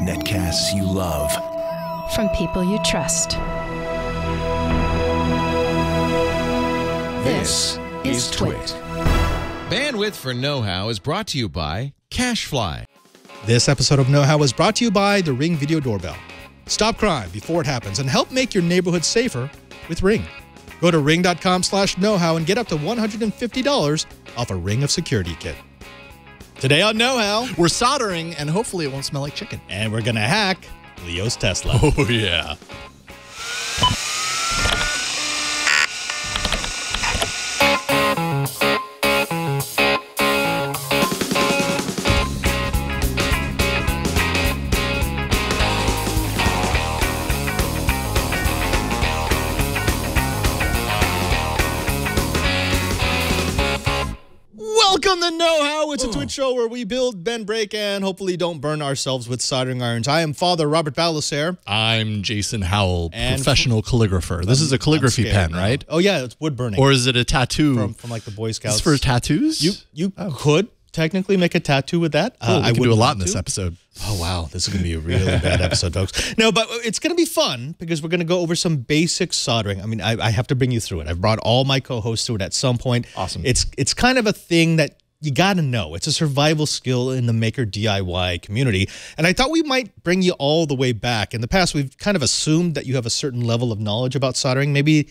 Netcasts you love. From people you trust. This is Twit. Bandwidth for Know-How is brought to you by CashFly. This episode of Know-How is brought to you by the Ring Video Doorbell. Stop crime before it happens and help make your neighborhood safer with Ring. Go to ring.com/knowhow and get up to $150 off a Ring of Security kit. Today on Know-How, we're soldering, and hopefully it won't smell like chicken. And we're going to hack Leo's Tesla. Oh, yeah. Welcome to Know-How. It's a Twitch show where we build, bend, break, and hopefully don't burn ourselves with soldering irons. I am Father Robert Balacer. I'm Jason Howell, professional calligrapher. This is a calligraphy pen, right? Oh, yeah, it's wood burning. Or is it a tattoo? From like the Boy Scouts. It's for tattoos? You could technically make a tattoo with that. Cool. I can do a lot in this episode. Oh, wow. This is going to be a really bad episode, folks. No, but it's going to be fun because we're going to go over some basic soldering. I mean, I have to bring you through it. I've brought all my co-hosts through it at some point. Awesome. It's kind of a thing that you got to know. It's a survival skill in the maker DIY community. And I thought we might bring you all the way back. In the past, we've kind of assumed that you have a certain level of knowledge about soldering. Maybe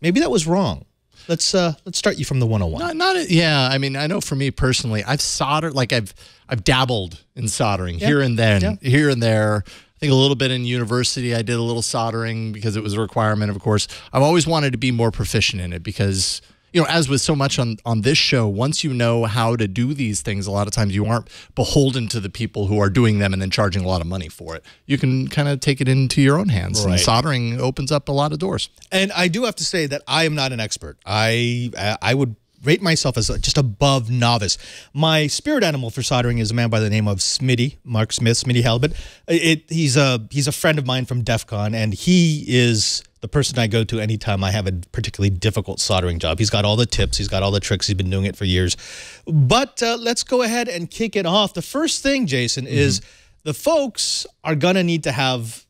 that was wrong. Let's start you from the 101. Yeah, I mean, I know for me personally, I've soldered, like I've dabbled in soldering here and then, here and there. I think a little bit in university, I did a little soldering because it was a requirement, of course. I've always wanted to be more proficient in it because, you know, as with so much on this show, once you know how to do these things, a lot of times you aren't beholden to the people who are doing them and then charging a lot of money for it. You can kind of take it into your own hands. Right. And soldering opens up a lot of doors. And I do have to say that I am not an expert. I would rate myself as just above novice. My spirit animal for soldering is a man by the name of Smitty, Mark Smith, Smitty Halibut. He's a friend of mine from DEF CON, and he is the person I go to anytime I have a particularly difficult soldering job. He's got all the tips. He's got all the tricks. He's been doing it for years. But let's go ahead and kick it off. The first thing, Jason, is the folks are going to need to have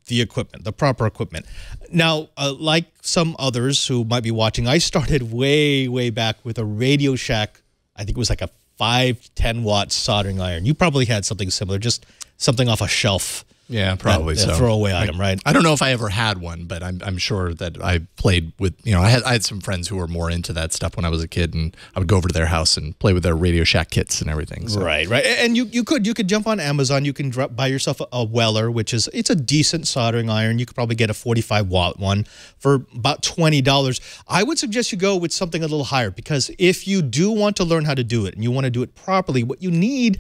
the equipment, the proper equipment. Now, like some others who might be watching, I started way, way back with a Radio Shack. I think it was like a 5-10 watt soldering iron. You probably had something similar, just something off a shelf. Yeah, probably so. A throwaway item, right? I don't know if I ever had one, but I'm sure that I played with, you know, I had some friends who were more into that stuff when I was a kid, and I would go over to their house and play with their Radio Shack kits and everything. So. Right. And you could jump on Amazon. You can buy yourself a Weller, it's a decent soldering iron. You could probably get a 45 watt one for about $20. I would suggest you go with something a little higher, because if you do want to learn how to do it and you want to do it properly, what you need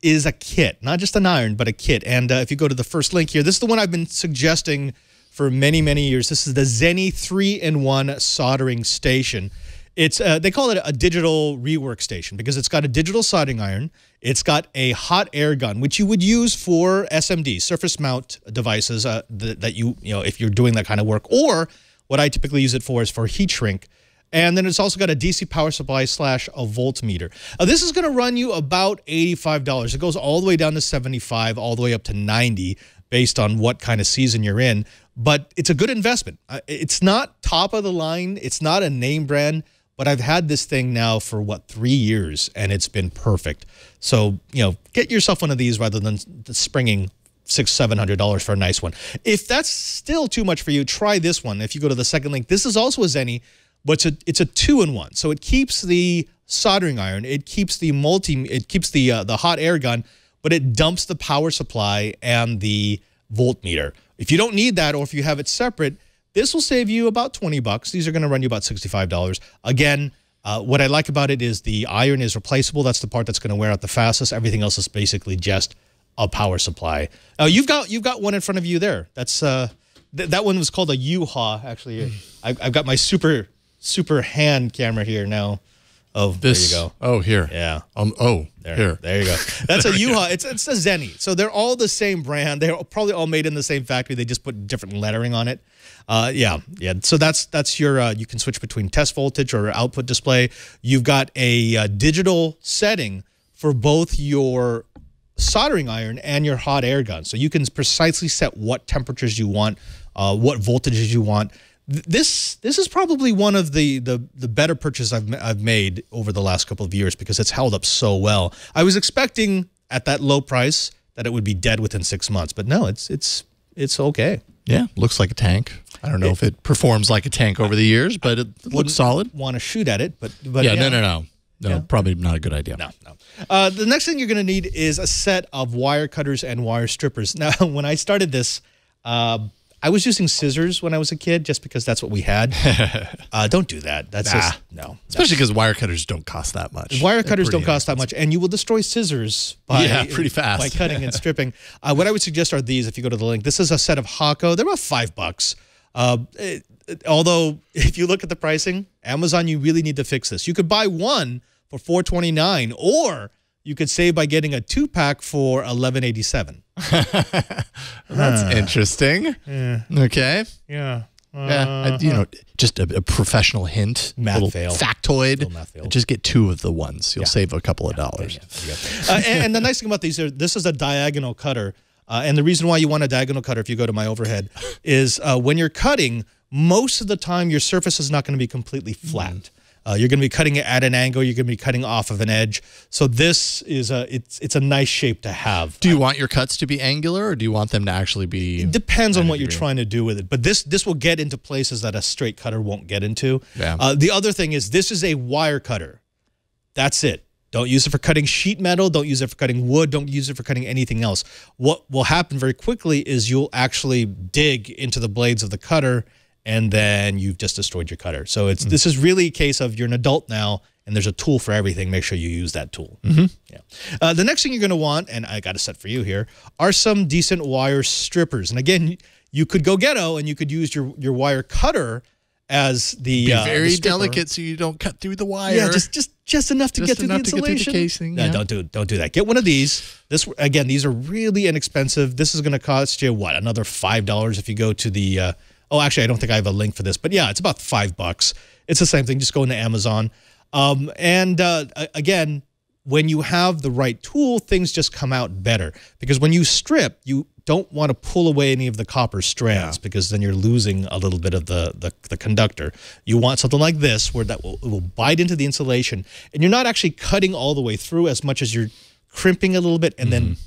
is a kit, not just an iron, but a kit. And if you go to the first link here, this is the one I've been suggesting for many, many years. This is the Zenny 3-in-1 soldering station. It's they call it a digital rework station because it's got a digital soldering iron. It's got a hot air gun, which you would use for SMD, surface mount devices that you know, if you're doing that kind of work. Or what I typically use it for is for heat shrink. And then it's also got a DC power supply / a voltmeter. This is going to run you about $85. It goes all the way down to $75, all the way up to $90, based on what kind of season you're in. But it's a good investment. It's not top of the line. It's not a name brand. But I've had this thing now for, 3 years, and it's been perfect. So, you know, get yourself one of these rather than springing $600-700 for a nice one. If that's still too much for you, try this one. If you go to the second link, this is also a Zenny, but it's a 2-in-1. So it keeps the soldering iron, it keeps the the hot air gun, but it dumps the power supply and the voltmeter. If you don't need that, or if you have it separate, this will save you about $20. These are going to run you about $65. Again, what I like about it is the iron is replaceable. That's the part that's going to wear out the fastest. Everything else is basically just a power supply. You've got one in front of you there. That's that one was called a U-Haw. Actually, I've got my super hand camera here now. Oh, there you go. Oh, here. Yeah. Here. There you go. That's a U-Haw. It's a Zenny. So they're all the same brand. They're probably all made in the same factory. They just put different lettering on it. Yeah. So that's your. You can switch between test voltage or output display. You've got a digital setting for both your soldering iron and your hot air gun. So you can precisely set what temperatures you want, what voltages you want. This is probably one of the better purchases I've made over the last couple of years because it's held up so well. I was expecting at that low price that it would be dead within 6 months, but no, it's okay. Yeah, looks like a tank. I don't know if it performs like a tank over the years, but it looks solid. Want to shoot at it, but yeah, no. No, probably not a good idea. No. The next thing you're going to need is a set of wire cutters and wire strippers. Now, when I started this, I was using scissors when I was a kid just because that's what we had. Don't do that. That's just, no. Especially because wire cutters don't cost that much. Wire cutters don't cost that much, and you will destroy scissors by, pretty fast. by cutting and stripping. What I would suggest are these if you go to the link. This is a set of Hako. They're about $5. Although, if you look at the pricing, Amazon, you really need to fix this. You could buy one for $4.29, or you could save by getting a 2-pack for $11.87. That's interesting. Yeah. Okay. Yeah. Just a professional hint. Math fail. Factoid. Math fail. Just get 2 of the ones. You'll save a couple of dollars. And the nice thing about these are this is a diagonal cutter. And the reason why you want a diagonal cutter, if you go to my overhead, is when you're cutting, most of the time your surface is not going to be completely flat. You're going to be cutting it at an angle. You're going to be cutting off of an edge. So this is it's a nice shape to have. Do you want your cuts to be angular, or do you want them to actually be? It depends on what you're trying to do with it. But this will get into places that a straight cutter won't get into. Yeah. The other thing is this is a wire cutter. That's it. Don't use it for cutting sheet metal. Don't use it for cutting wood. Don't use it for cutting anything else. What will happen very quickly is you'll actually dig into the blades of the cutter, and then you've just destroyed your cutter. So this is really a case of you're an adult now, and there's a tool for everything. Make sure you use that tool. Yeah. The next thing you're going to want, and I got a set for you here, are some decent wire strippers. And again, you could go ghetto, and you could use your wire cutter as the Be very the stripper. delicate so you don't cut through the wire. Yeah, just enough to get through the insulation. Casing, No, don't do that. Get one of these. Again, these are really inexpensive. This is going to cost you what, another $5 if you go to the. Oh, actually, I don't think I have a link for this, but yeah, it's about $5. It's the same thing. Just go into Amazon. Again, when you have the right tool, things just come out better. Because when you strip, you don't want to pull away any of the copper strands because then you're losing a little bit of the conductor. You want something like this where it will bite into the insulation, and you're not actually cutting all the way through as much as you're crimping a little bit and then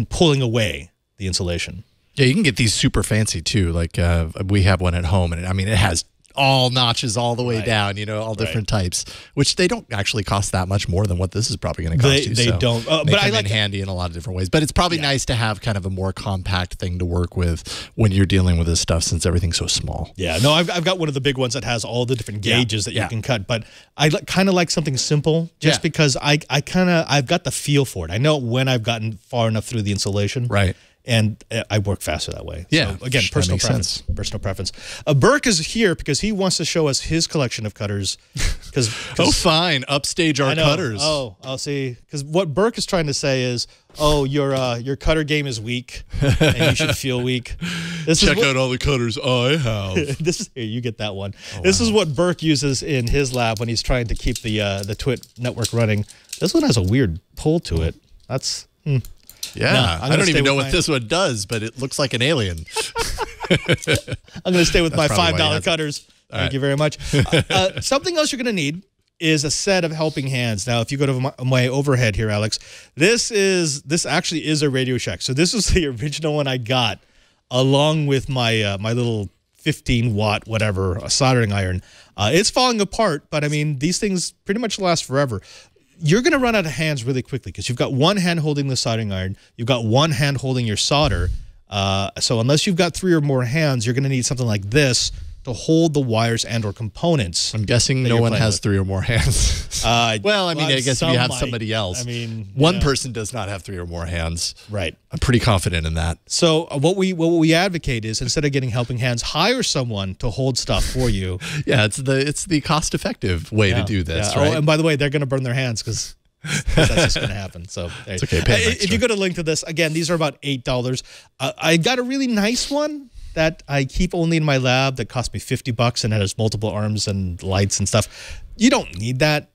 pulling away the insulation. Yeah, you can get these super fancy too. Like we have one at home, and I mean it has all notches all the way down. You know, all different types, which they don't actually cost that much more than what this is probably going to cost you. They don't. But I like handy in a lot of different ways. But it's probably nice to have kind of a more compact thing to work with when you're dealing with this stuff, since everything's so small. Yeah, no, I've got one of the big ones that has all the different gauges that you can cut. But I kind of like something simple, just because I've got the feel for it. I know when I've gotten far enough through the insulation. Right. And I work faster that way. Yeah. So again, personal preference. Personal preference. Burke is here because he wants to show us his collection of cutters. Oh, fine. Upstage our cutters. Oh, I'll see. Because what Burke is trying to say is, oh, your cutter game is weak, and you should feel weak. Check out all the cutters I have. Here, you get that one. This is what Burke uses in his lab when he's trying to keep the Twit network running. This one has a weird pull to it. That's. Yeah, no, I don't even know what this one does, but it looks like an alien. I'm going to stay with my $5 cutters. Thank you very much. Something else you're going to need is a set of helping hands. Now, if you go to my overhead here, Alex, this actually is a Radio Shack. So this is the original one I got, along with my my little 15-watt whatever soldering iron. It's falling apart, but I mean these things pretty much last forever. You're going to run out of hands really quickly because you've got one hand holding the soldering iron. You've got one hand holding your solder. So unless you've got 3 or more hands, you're going to need something like this to hold the wires and or components. I'm guessing no one has 3 or more hands. Well, I mean, I guess if you have somebody else. I mean, one person does not have 3 or more hands. Right. I'm pretty confident in that. So what we advocate is, instead of getting helping hands, hire someone to hold stuff for you. Yeah, it's the cost-effective way to do this, right? Oh, and by the way, they're going to burn their hands because that's just going to happen. So it's okay. If you go to link to this, again, these are about $8. I got a really nice one. that I keep only in my lab that cost me $50 and it has multiple arms and lights and stuff. You don't need that.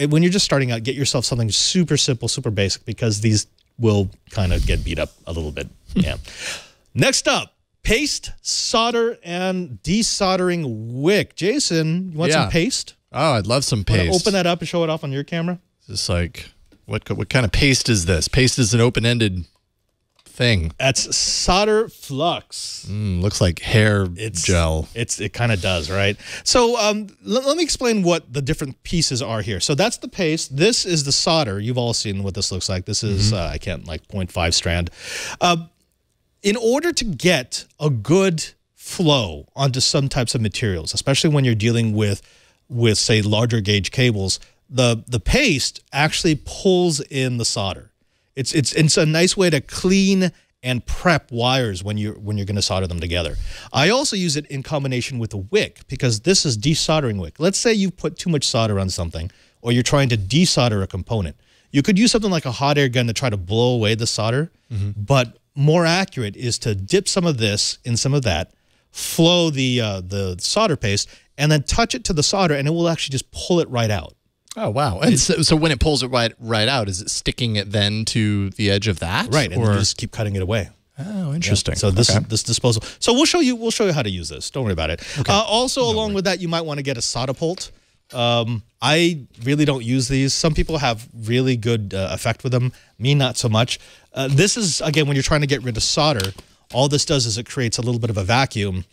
When you're just starting out, get yourself something super simple, super basic, because these will kind of get beat up a little bit. Yeah. Next up, paste, solder, and desoldering wick. Jason, you want some paste? Oh, I'd love some paste. Open that up and show it off on your camera. Just like, what kind of paste is this? Paste is an open-ended thing. That's solder flux. Looks like hair gel. It kind of does, right? So let me explain what the different pieces are here. So that's the paste. This is the solder. You've all seen what this looks like. This is, I can't, like 0.5 strand. In order to get a good flow onto some types of materials, especially when you're dealing with say, larger gauge cables, the paste actually pulls in the solder. It's a nice way to clean and prep wires when you're going to solder them together. I also use it in combination with a wick, because this is desoldering wick. Let's say you put too much solder on something, or you're trying to desolder a component. You could use something like a hot air gun to try to blow away the solder, but more accurate is to dip some of this in some of that, flow the solder paste, and then touch it to the solder, and it will actually just pull it right out. Oh, wow. And so when it pulls it right out, is it sticking it then to the edge of that? Right, and you just keep cutting it away. Oh, interesting. Yeah. So this disposal. So we'll show you how to use this. Don't worry about it. Okay. Also, along with that, you might want to get a solder pult. I really don't use these. Some people have really good effect with them. Me, not so much. This is, again, when you're trying to get rid of solder, all this does is it creates a little bit of a vacuum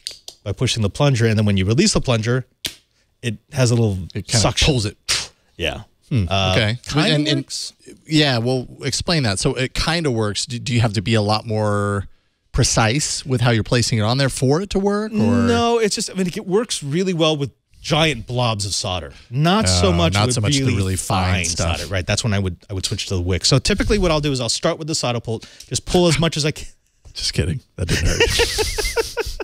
by pushing the plunger, and then when you release the plunger, it has a little suction. Pulls it. Yeah. Okay. Kind of works. Yeah, well, explain that. So it kind of works. Do you have to be a lot more precise with how you're placing it on there for it to work? Or? No, it's just, I mean, it works really well with giant blobs of solder. Not so much with the really fine stuff. Solder, right? That's when I would switch to the wick. So typically what I'll do is I'll start with the solder pult, just pull as much as I can. Just kidding. That didn't hurt.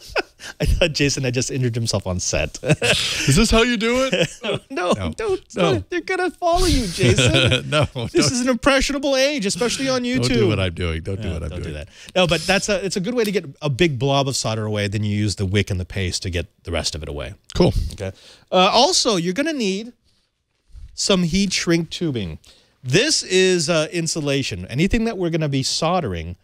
I thought Jason had just injured himself on set. Is this how you do it? No. They're going to follow you, Jason. This is an impressionable age, especially on YouTube. Don't do what I'm doing. Don't do what I'm doing. Do that. No, but it's a good way to get a big blob of solder away. Then you use the wick and the paste to get the rest of it away. Cool. Okay. Also, you're going to need some heat shrink tubing. This is insulation. Anything that we're going to be soldering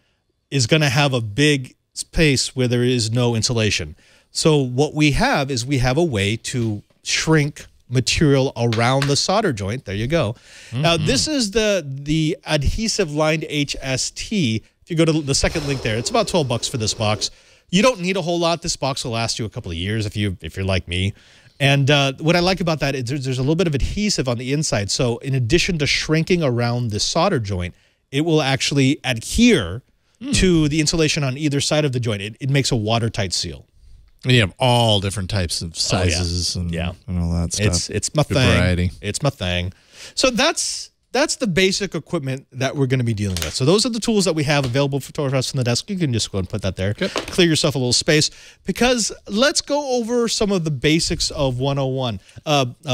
is going to have a big space where there is no insulation. So what we have is we have a way to shrink material around the solder joint. There you go. Now this is the adhesive lined HST. If you go to the second link there, it's about $12 for this box. You don't need a whole lot. This box will last you a couple of years if you're like me. And what I like about that is there's a little bit of adhesive on the inside. So in addition to shrinking around the solder joint, it will actually adhere to the insulation on either side of the joint. It makes a watertight seal. And you have all different types of sizes and all that stuff. It's my thing. Variety. It's my thing. So that's the basic equipment that we're going to be dealing with. So those are the tools that we have available for us on the desk. You can just go and put that there. Okay. Clear yourself a little space, because let's go over some of the basics of 101.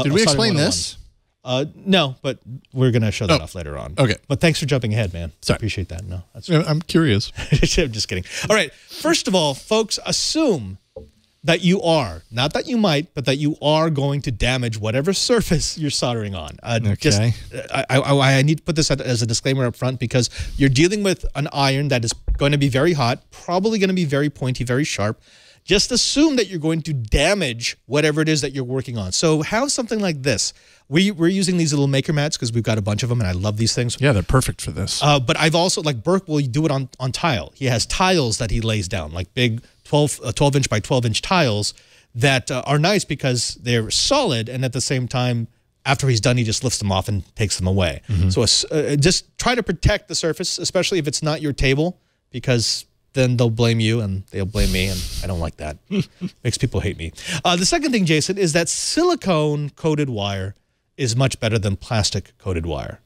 Did we explain this? No, but we're going to show that off later on. Okay. But thanks for jumping ahead, man. Sorry. I appreciate that. No, I'm curious. I'm just kidding. All right. First of all, folks, assume that you are, not that you might, but that you are going to damage whatever surface you're soldering on. Okay. I need to put this as a disclaimer up front, because you're dealing with an iron that is going to be very hot, probably going to be very pointy, very sharp. Just assume that you're going to damage whatever it is that you're working on. So have something like this. We're using these little maker mats because we've got a bunch of them, and I love these things. Yeah, they're perfect for this. But I've also, like Burke will do it on tile. He has tiles that he lays down, like big 12-inch by 12-inch tiles that are nice because they're solid, and at the same time, after he's done, he just lifts them off and takes them away. So just try to protect the surface, especially if it's not your table, because then they'll blame you and they'll blame me, and I don't like that. Makes people hate me. The second thing, Jason, is that silicone-coated wire is much better than plastic-coated wire.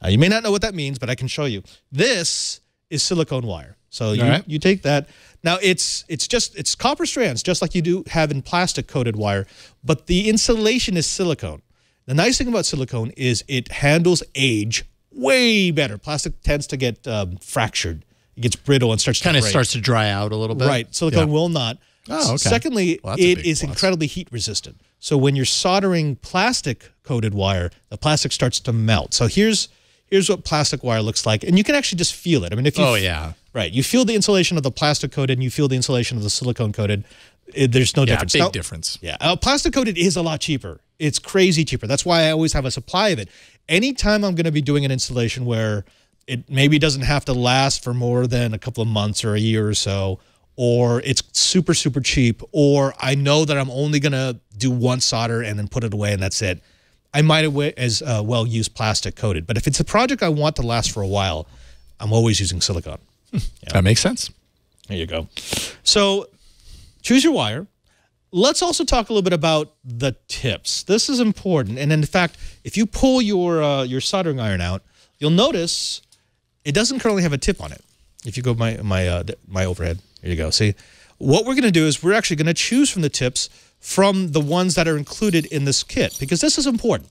You may not know what that means, but I can show you. This is silicone wire. So you take that. Now, it's copper strands, just like you do have in plastic-coated wire, but the insulation is silicone. The nice thing about silicone is it handles age way better. Plastic tends to get fractured it gets brittle and starts to Kind of break. starts to dry out a little bit. Right. Silicone will not. Oh, okay. Secondly, Well, that's a it big is plus. incredibly heat resistant. So when you're soldering plastic coated wire, the plastic starts to melt. So here's what plastic wire looks like, and you can actually just feel it. I mean, if you right, you feel the insulation of the plastic coated, and you feel the insulation of the silicone coated. There's no difference. Big difference. Yeah, plastic coated is a lot cheaper. It's crazy cheaper. That's why I always have a supply of it. Anytime I'm going to be doing an installation where it maybe doesn't have to last for more than a couple of months or a year or so, or it's super, super cheap, or I know that I'm only going to do one solder and then put it away and that's it, I might as well use plastic coated. But if it's a project I want to last for a while, I'm always using silicone. Yeah. That makes sense. There you go. So choose your wire. Let's also talk a little bit about the tips. This is important. And in fact, if you pull your soldering iron out, you'll notice it doesn't currently have a tip on it. If you go my overhead, here you go. See, what we're going to do is we're actually going to choose from the tips from the ones that are included in this kit, because this is important.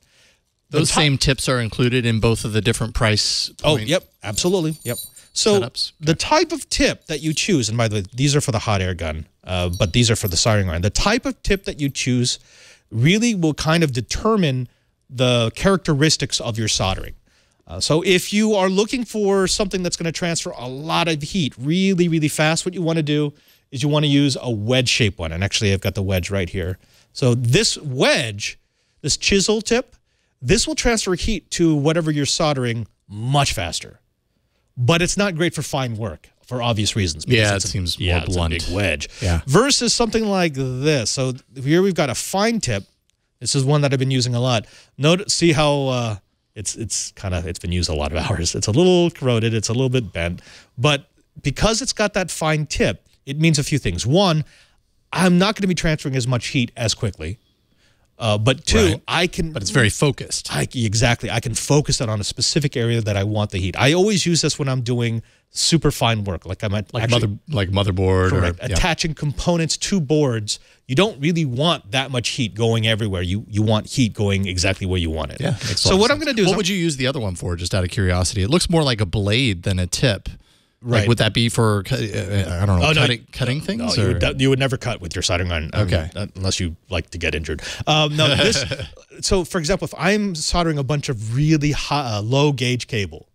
Those same tips are included in both of the different price point yep, absolutely. Yep. So setups. The type of tip that you choose, and by the way, these are for the hot air gun, but these are for the soldering iron. The type of tip that you choose really will kind of determine the characteristics of your soldering. So if you are looking for something that's going to transfer a lot of heat really, really fast, what you want to do is you want to use a wedge-shaped one. And actually, I've got the wedge right here. So this wedge, this chisel tip, this will transfer heat to whatever you're soldering much faster. But it's not great for fine work for obvious reasons. Yeah, it seems more blunt. It's a big wedge. Yeah. Versus something like this. So here we've got a fine tip. This is one that I've been using a lot. See how it's been used a lot of hours. It's a little corroded. It's a little bit bent. But because it's got that fine tip, it means a few things. One, I'm not going to be transferring as much heat as quickly. But two, I can... But it's very focused. Exactly. I can focus it on a specific area that I want the heat. I always use this when I'm doing super fine work. Like I'm actually... like motherboard. Correct. Or, attaching components to boards. You don't really want that much heat going everywhere. You want heat going exactly where you want it. Yeah. So what I'm going to do is... What would you use the other one for, just out of curiosity? It looks more like a blade than a tip. Right. Like, would that be for, I don't know, cutting things? No, or? you would never cut with your soldering iron. Okay. Unless you like to get injured. So, for example, if I'm soldering a bunch of really high, low gauge cable,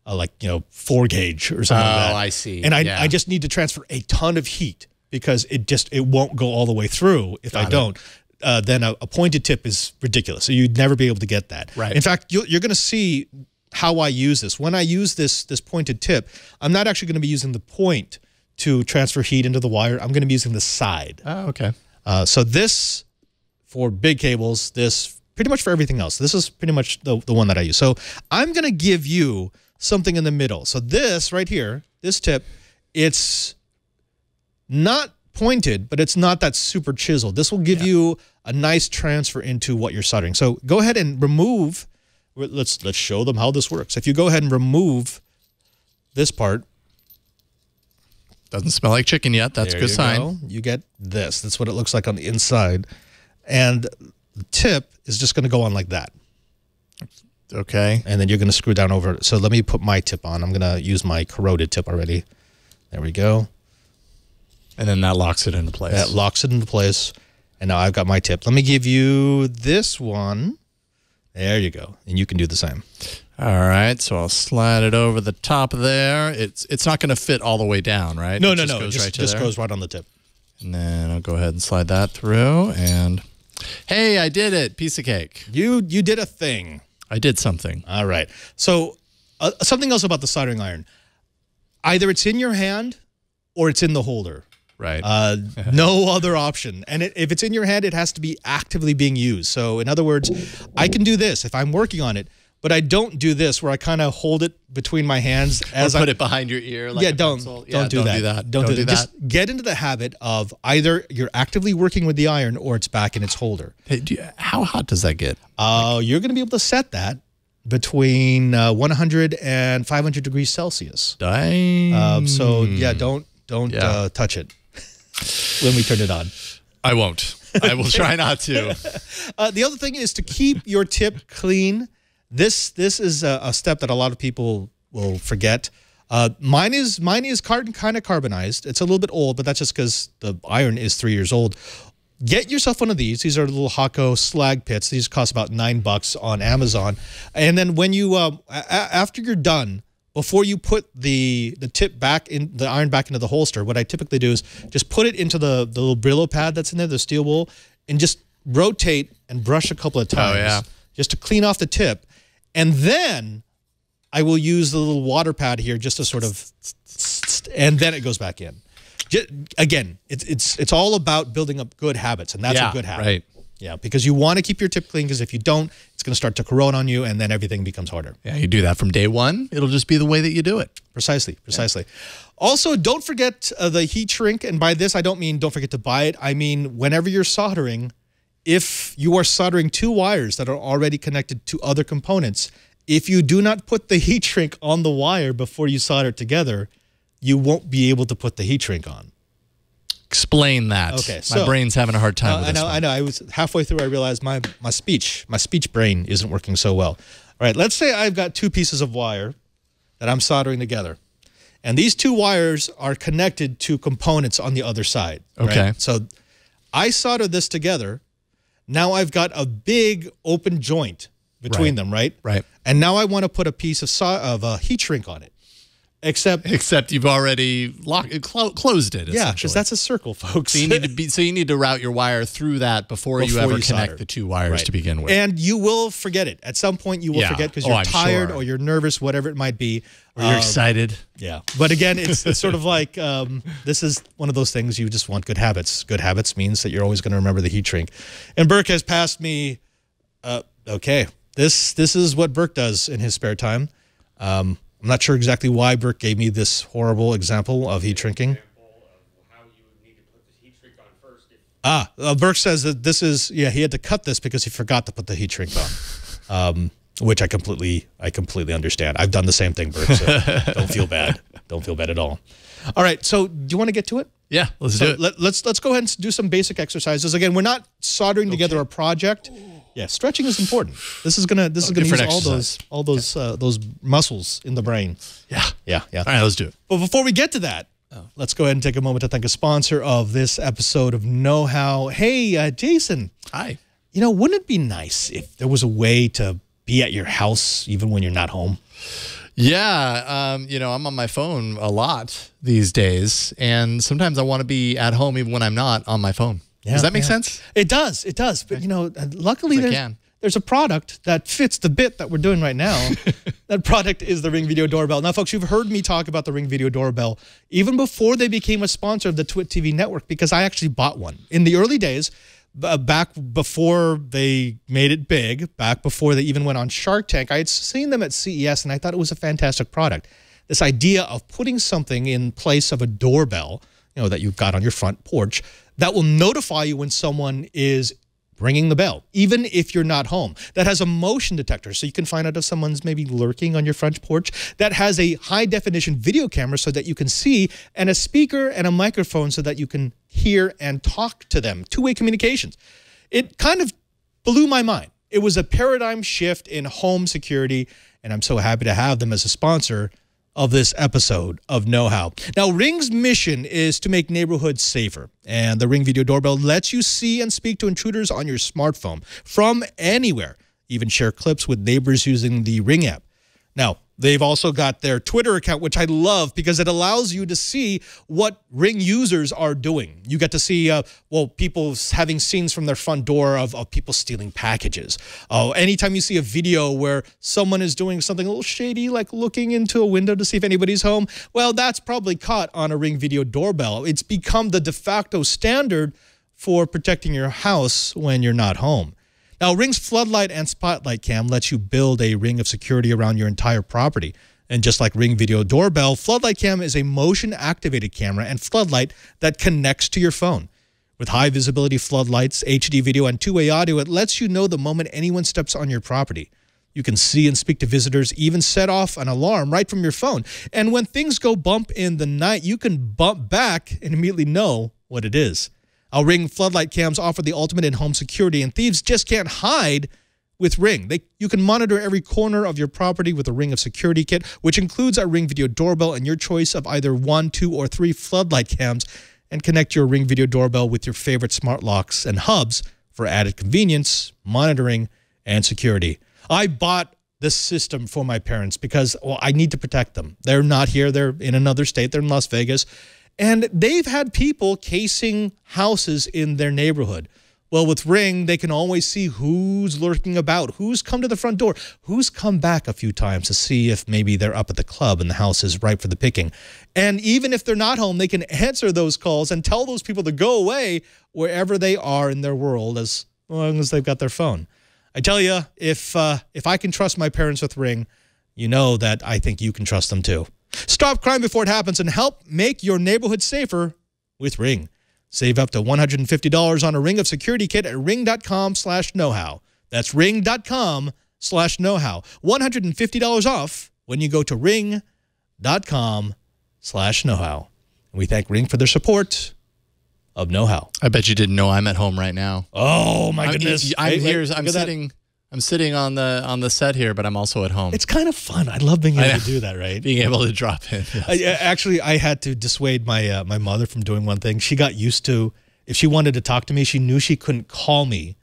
like 4 gauge or something like that. Oh, I see. And I just need to transfer a ton of heat because it won't go all the way through if I don't. Then a pointed tip is ridiculous. So you'd never be able to get that. Right. In fact, you're going to see how I use this. When I use this pointed tip, I'm not actually going to be using the point to transfer heat into the wire. I'm going to be using the side. Oh, okay. So this, for big cables, this pretty much for everything else. This is pretty much the one that I use. So I'm going to give you something in the middle. So this right here, this tip, it's not pointed, but it's not that super chiseled. This will give you a nice transfer into what you're soldering. So go ahead and remove... Let's show them how this works. If you go ahead and remove this part. Doesn't smell like chicken yet. That's a good sign. You get this. That's what it looks like on the inside. And the tip is just going to go on like that. Okay. And then you're going to screw down over. So let me put my tip on. I'm going to use my corroded tip already. There we go. And then that locks it into place. That locks it into place. And now I've got my tip. Let me give you this one. There you go. And you can do the same. All right. So I'll slide it over the top there. It's not going to fit all the way down, right? No. It Just goes right on the tip. And then I'll go ahead and slide that through. And hey, I did it. Piece of cake. You did a thing. I did something. All right. So something else about the soldering iron. Either it's in your hand or it's in the holder. Right. No other option. And if it's in your hand, it has to be actively being used. So in other words, I can do this if I'm working on it, but I don't do this where I kind of hold it between my hands as I put it behind your ear. Like don't do that. Don't do that. Just get into the habit of either you're actively working with the iron or it's back in its holder. Hey, how hot does that get? You're going to be able to set that between 100 and 500 degrees Celsius. So yeah, don't touch it when we turn it on. I won't. I will try not to. The other thing is to keep your tip clean. This is a step that a lot of people will forget. Mine is kind of carbonized. It's a little bit old, but that's just because the iron is 3 years old. Get yourself one of these. These are little Hakko slag pits. These cost about $9 on Amazon. And then when you after you're done, before you put the tip back in the iron back into the holster, what I typically do is just put it into the little Brillo pad that's in there, the steel wool, and just rotate and brush a couple of times just to clean off the tip. And then I will use the little water pad here just to sort of, and then it goes back in. Again, it's all about building up good habits, and that's a good habit. Right. Yeah, because you want to keep your tip clean, because if you don't, it's going to start to corrode on you, and then everything becomes harder. Yeah, you do that from day one. It'll just be the way that you do it. Precisely. Yeah. Also, don't forget the heat shrink, and by this I don't mean don't forget to buy it. I mean whenever you're soldering, if you are soldering 2 wires that are already connected to other components, if you do not put the heat shrink on the wire before you solder it together, you won't be able to put the heat shrink on. Explain that. Okay, so my brain's having a hard time with this one. I know. I was halfway through. I realized my speech brain isn't working so well. All right, let's say I've got 2 pieces of wire that I'm soldering together, and these 2 wires are connected to components on the other side. Okay. Right? So I solder this together. Now I've got a big open joint between them, right? Right. And now I want to put a piece of heat shrink on it. Except you've already closed it. Yeah, because that's a circle, folks. So you need to route your wire through that before you ever connect the 2 wires to begin with. And you will forget it at some point. You will forget because you're tired or you're nervous, whatever it might be. Or you're excited. Yeah, but again, it's sort of like this is one of those things you just want good habits. Good habits means that you're always going to remember the heat shrink. And Burke has passed me. Okay, this is what Burke does in his spare time. I'm not sure exactly why Burke gave me this horrible example of heat shrinking. Burke says that this is, he had to cut this because he forgot to put the heat shrink on, which I completely understand. I've done the same thing, Burke, so don't feel bad. Don't feel bad at all. All right, so do you want to get to it? Yeah, let's do it. Let's go ahead and do some basic exercises. Again, we're not soldering together a project. Yeah, stretching is important. This is gonna use all those muscles in the brain. Yeah. All right, let's do it. But before we get to that, let's go ahead and take a moment to thank a sponsor of this episode of Know How. Hey, Jason. Hi. Wouldn't it be nice if there was a way to be at your house even when you're not home? Yeah, I'm on my phone a lot these days, and sometimes I want to be at home even when I'm not on my phone. Yeah, does that make sense? It does. But, luckily there's a product that fits the bit that we're doing right now. That product is the Ring Video Doorbell. Now, folks, you've heard me talk about the Ring Video Doorbell even before they became a sponsor of the Twit TV network, because I actually bought one. In the early days, back before they made it big, back before they even went on Shark Tank, I had seen them at CES, and I thought it was a fantastic product. This idea of putting something in place of a doorbell, that you've got on your front porch, that will notify you when someone is ringing the bell, even if you're not home. That has a motion detector, so you can find out if someone's maybe lurking on your front porch. That has a high-definition video camera so that you can see, and a speaker and a microphone so that you can hear and talk to them. Two-way communications. It kind of blew my mind. It was a paradigm shift in home security, and I'm so happy to have them as a sponsor of this episode of Know How. Now, Ring's mission is to make neighborhoods safer, and the Ring Video Doorbell lets you see and speak to intruders on your smartphone from anywhere. Even share clips with neighbors using the Ring app. Now, they've also got their Twitter account, which I love because it allows you to see what Ring users are doing. You get to see, people having scenes from their front door of people stealing packages. Anytime you see a video where someone is doing something a little shady, like looking into a window to see if anybody's home, well, that's probably caught on a Ring Video Doorbell. It's become the de facto standard for protecting your house when you're not home. Now, Ring's Floodlight and Spotlight Cam lets you build a ring of security around your entire property. And just like Ring Video Doorbell, Floodlight Cam is a motion-activated camera and floodlight that connects to your phone. With high-visibility floodlights, HD video, and two-way audio, it lets you know the moment anyone steps on your property. You can see and speak to visitors, even set off an alarm right from your phone. And when things go bump in the night, you can bump back and immediately know what it is. Ring Floodlight Cams offer the ultimate in-home security, and thieves just can't hide with Ring. You can monitor every corner of your property with a Ring of Security Kit, which includes a Ring Video Doorbell and your choice of either 1, 2, or 3 floodlight cams, and connect your Ring Video Doorbell with your favorite smart locks and hubs for added convenience, monitoring, and security. I bought this system for my parents because, well, I need to protect them. They're not here. They're in another state. They're in Las Vegas. And they've had people casing houses in their neighborhood. Well, with Ring, they can always see who's lurking about, who's come to the front door, who's come back a few times to see if maybe they're up at the club and the house is ripe for the picking. And even if they're not home, they can answer those calls and tell those people to go away wherever they are in their world as long as they've got their phone. I tell you, if I can trust my parents with Ring, you know that I think you can trust them too. Stop crime before it happens and help make your neighborhood safer with Ring. Save up to $150 on a Ring of Security Kit at ring.com/knowhow. That's ring.com/knowhow. $150 off when you go to ring.com/knowhow. And we thank Ring for their support of know-how. I bet you didn't know I'm at home right now. Oh my goodness! I'm sitting on the set here, but I'm also at home. It's kind of fun. I love being able to do that, right? Being able to drop in. Yes. Actually, I had to dissuade my my mother from doing one thing. She got used to, if she wanted to talk to me, she knew she couldn't call me,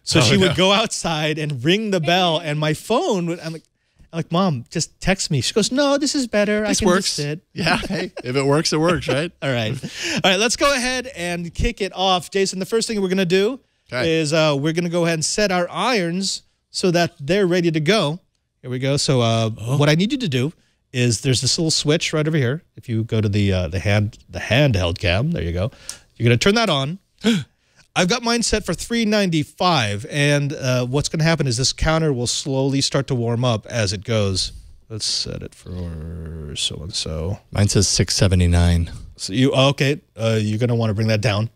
so she would go outside and ring the bell, and my phone would. I'm like, Mom, just text me. She goes, no, this is better. This I can works. Just sit. Yeah, hey, if it works, right? All right. Let's go ahead and kick it off. Jason, the first thing we're going to do is we're going to go ahead and set our irons so that they're ready to go. Here we go. So what I need you to do is there's this little switch right over here. If you go to the handheld cam, there you go. You're going to turn that on. I've got mine set for $3.95, and what's going to happen is this counter will slowly start to warm up as it goes. Let's set it for so-and-so. Mine says $6.79. So okay, you're going to want to bring that down.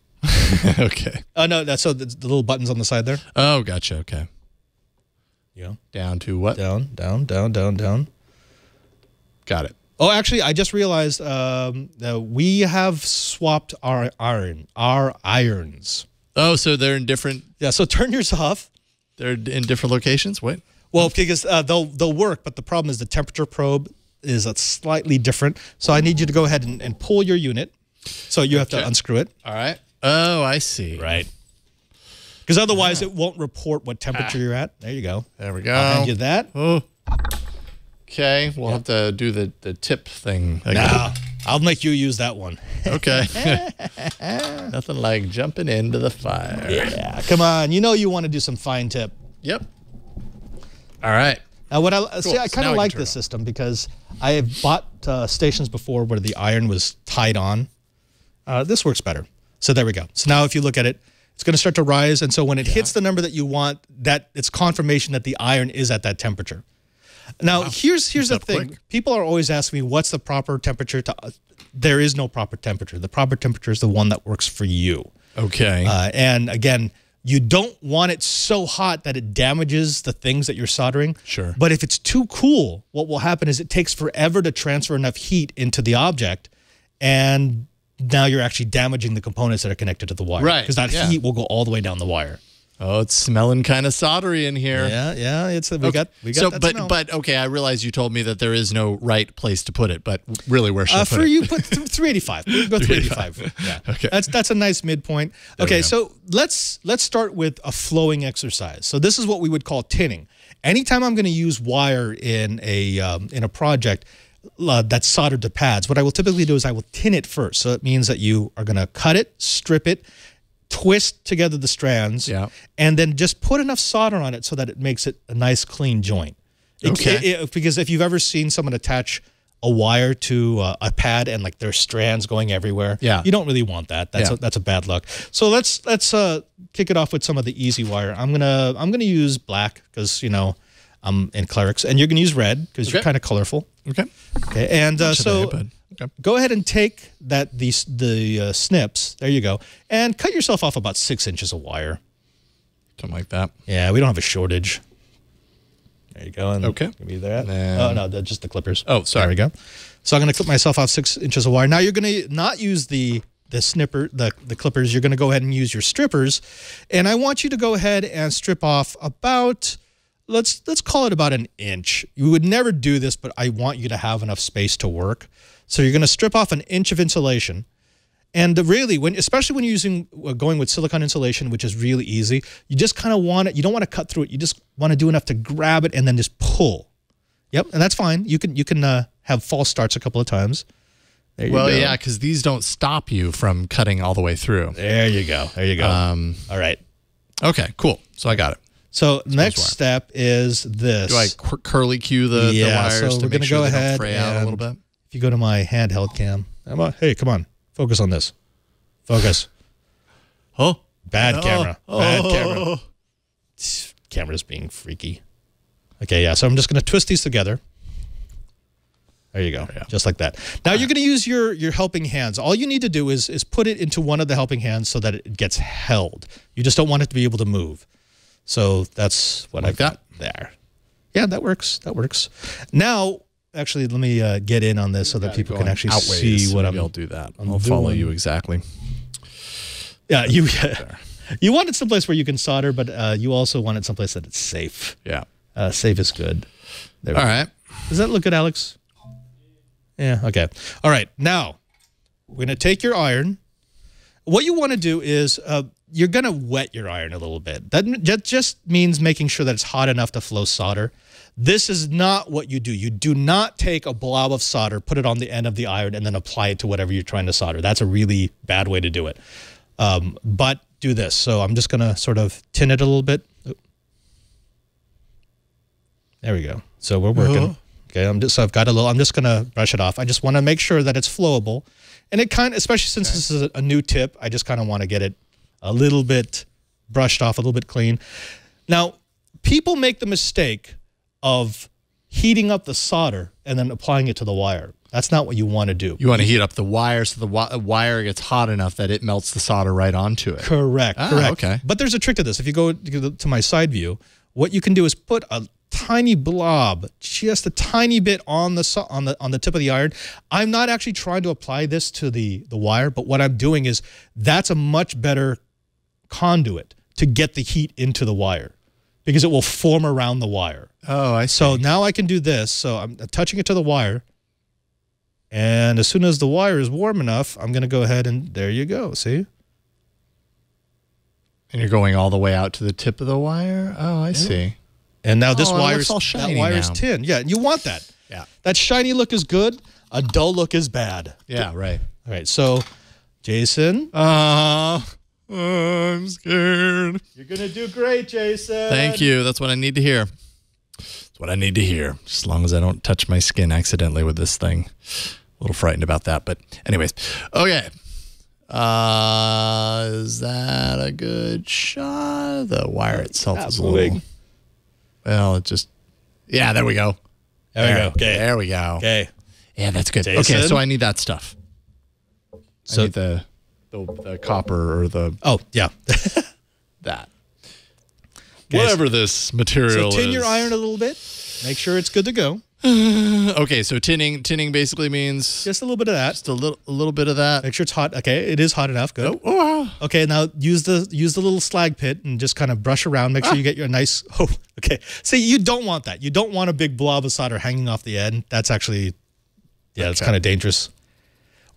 Okay. Oh, no, that's so the little buttons on the side there. Oh, gotcha. Okay. Yeah. Down to what? Down. Got it. Oh, actually, I just realized that we have swapped our irons. Oh, so they're in different... Yeah, so turn yours off. They're in different locations? What? Well, because they'll work, but the problem is the temperature probe is slightly different. So I need you to go ahead and pull your unit. So you have to unscrew it. All right. Oh, I see. Right. Because otherwise it won't report what temperature you're at. There you go. There we go. I'll hand you that. Oh. Okay, we'll have to do the tip thing again. Nah, I'll make you use that one. Okay. Nothing like jumping into the fire. Yeah, come on. You know you want to do some fine tip. Yep. All right. Now, what I Cool. see, I kind of like this system because I have bought stations before where the iron was tied on. This works better. So there we go. So now if you look at it, it's going to start to rise, and so when it hits the number that you want, that it's confirmation that the iron is at that temperature. Now, here's the thing. Quick. People are always asking me, what's the proper temperature? There is no proper temperature. The proper temperature is the one that works for you. Okay. And again, you don't want it so hot that it damages the things that you're soldering. Sure. But if it's too cool, what will happen is it takes forever to transfer enough heat into the object, and now you're actually damaging the components that are connected to the wire. Right. Because that heat will go all the way down the wire. Oh, it's smelling kind of soldery in here. Yeah, it's we got so, that but smell. but okay, I realize you told me that there is no right place to put it, but really, where should I put for it? you, put 385. We'll go 385. Yeah. Okay. That's a nice midpoint. Okay, so let's start with a flowing exercise. So this is what we would call tinning. Anytime I'm going to use wire in a project that's soldered to pads, what I will typically do is I will tin it first. So it means that you are going to cut it, strip it, twist together the strands, and then just put enough solder on it so that it makes it a nice clean joint. Because if you've ever seen someone attach a wire to a pad and like there's strands going everywhere, you don't really want that. That's a bad look. So let's kick it off with some of the easy wire. I'm gonna use black because I'm in clerics, and you're gonna use red because you're kind of colorful. Okay. And go ahead and take the snips. There you go, and cut yourself off about 6 inches of wire. Something like that. Yeah, we don't have a shortage. There you go. And give me that. Oh no, just the clippers. Oh, sorry. There we go. So I'm going to clip myself off 6 inches of wire. Now you're going to not use the clippers. You're going to go ahead and use your strippers, and I want you to go ahead and strip off about let's call it about an inch. You would never do this, but I want you to have enough space to work. So you're going to strip off an inch of insulation. And really, especially when you're going with silicone insulation, which is really easy, you just kind of want it. You don't want to cut through it. You just want to do enough to grab it and then just pull. Yep, and that's fine. You can have false starts a couple of times. There you go. Well, yeah, because these don't stop you from cutting all the way through. There you go. There you go. All right. Okay, cool. So I got it. So next step is this. Do I curly ccue the wires so to we're make gonna sure go they ahead don't fray out a little bit? If you go to my handheld cam, hey, come on, focus on this. Focus. Oh, bad camera. Bad camera. Camera's being freaky. Okay, yeah. So I'm just going to twist these together. There you go, just like that. Now you're going to use your helping hands. All you need to do is put it into one of the helping hands so that it gets held. You just don't want it to be able to move. So that's what I've got there. Yeah, that works. That works. Now, actually, let me get in on this so that people can actually see what I'll do that. I'll follow you exactly. Yeah, you want it someplace where you can solder, but you also want it someplace that it's safe. Yeah. Safe is good. All right. Does that look good, Alex? Yeah, okay. All right, now we're going to take your iron. What you want to do is you're going to wet your iron a little bit. That just means making sure that it's hot enough to flow solder. This is not what you do. You do not take a blob of solder, put it on the end of the iron, and then apply it to whatever you're trying to solder. That's a really bad way to do it. But do this. So I'm just going to sort of tin it a little bit. There we go. So we're working. Okay, I'm just going to brush it off. I just want to make sure that it's flowable. And it kind of, especially since this is a new tip, I just kind of want to get it a little bit brushed off, a little bit clean. Now, people make the mistake of heating up the solder and then applying it to the wire. That's not what you want to do. You want to heat up the wire so the wire gets hot enough that it melts the solder right onto it. Correct. Correct. Okay. But there's a trick to this. If you go to my side view, what you can do is put a tiny blob, just a tiny bit on the tip of the iron. I'm not actually trying to apply this to the wire, but what I'm doing is that's a much better conduit to get the heat into the wire because it will form around the wire. Oh, I see. So now I can do this. So I'm touching it to the wire. And as soon as the wire is warm enough, I'm going to go ahead and there you go. See? And you're going all the way out to the tip of the wire? Oh, I see. And now this wire's tin. Yeah, and you want that. Yeah. That shiny look is good. A dull look is bad. Yeah, right. All right, so Jason. I'm scared. You're going to do great, Jason. Thank you. That's what I need to hear. That's what I need to hear. Just as long as I don't touch my skin accidentally with this thing. A little frightened about that, but anyways. Okay. Is that a good shot? The wire itself is a little... Well, it just... Yeah, there we go. There we go. Okay. There we go. Okay. Yeah, that's good. Jason? Okay, so I need that stuff. So I need the copper or the... Oh, yeah. that. Whatever this material is. So tin your iron a little bit. Make sure it's good to go. Okay, so tinning basically means... Just a little bit of that. Just a little bit of that. Make sure it's hot. Okay, it is hot enough. Good. Oh, wow. Okay, now use the little slag pit and just kind of brush around. Make sure you get your nice... Oh, okay. See, you don't want that. You don't want a big blob of solder hanging off the end. That's actually... Yeah, it's kind of dangerous.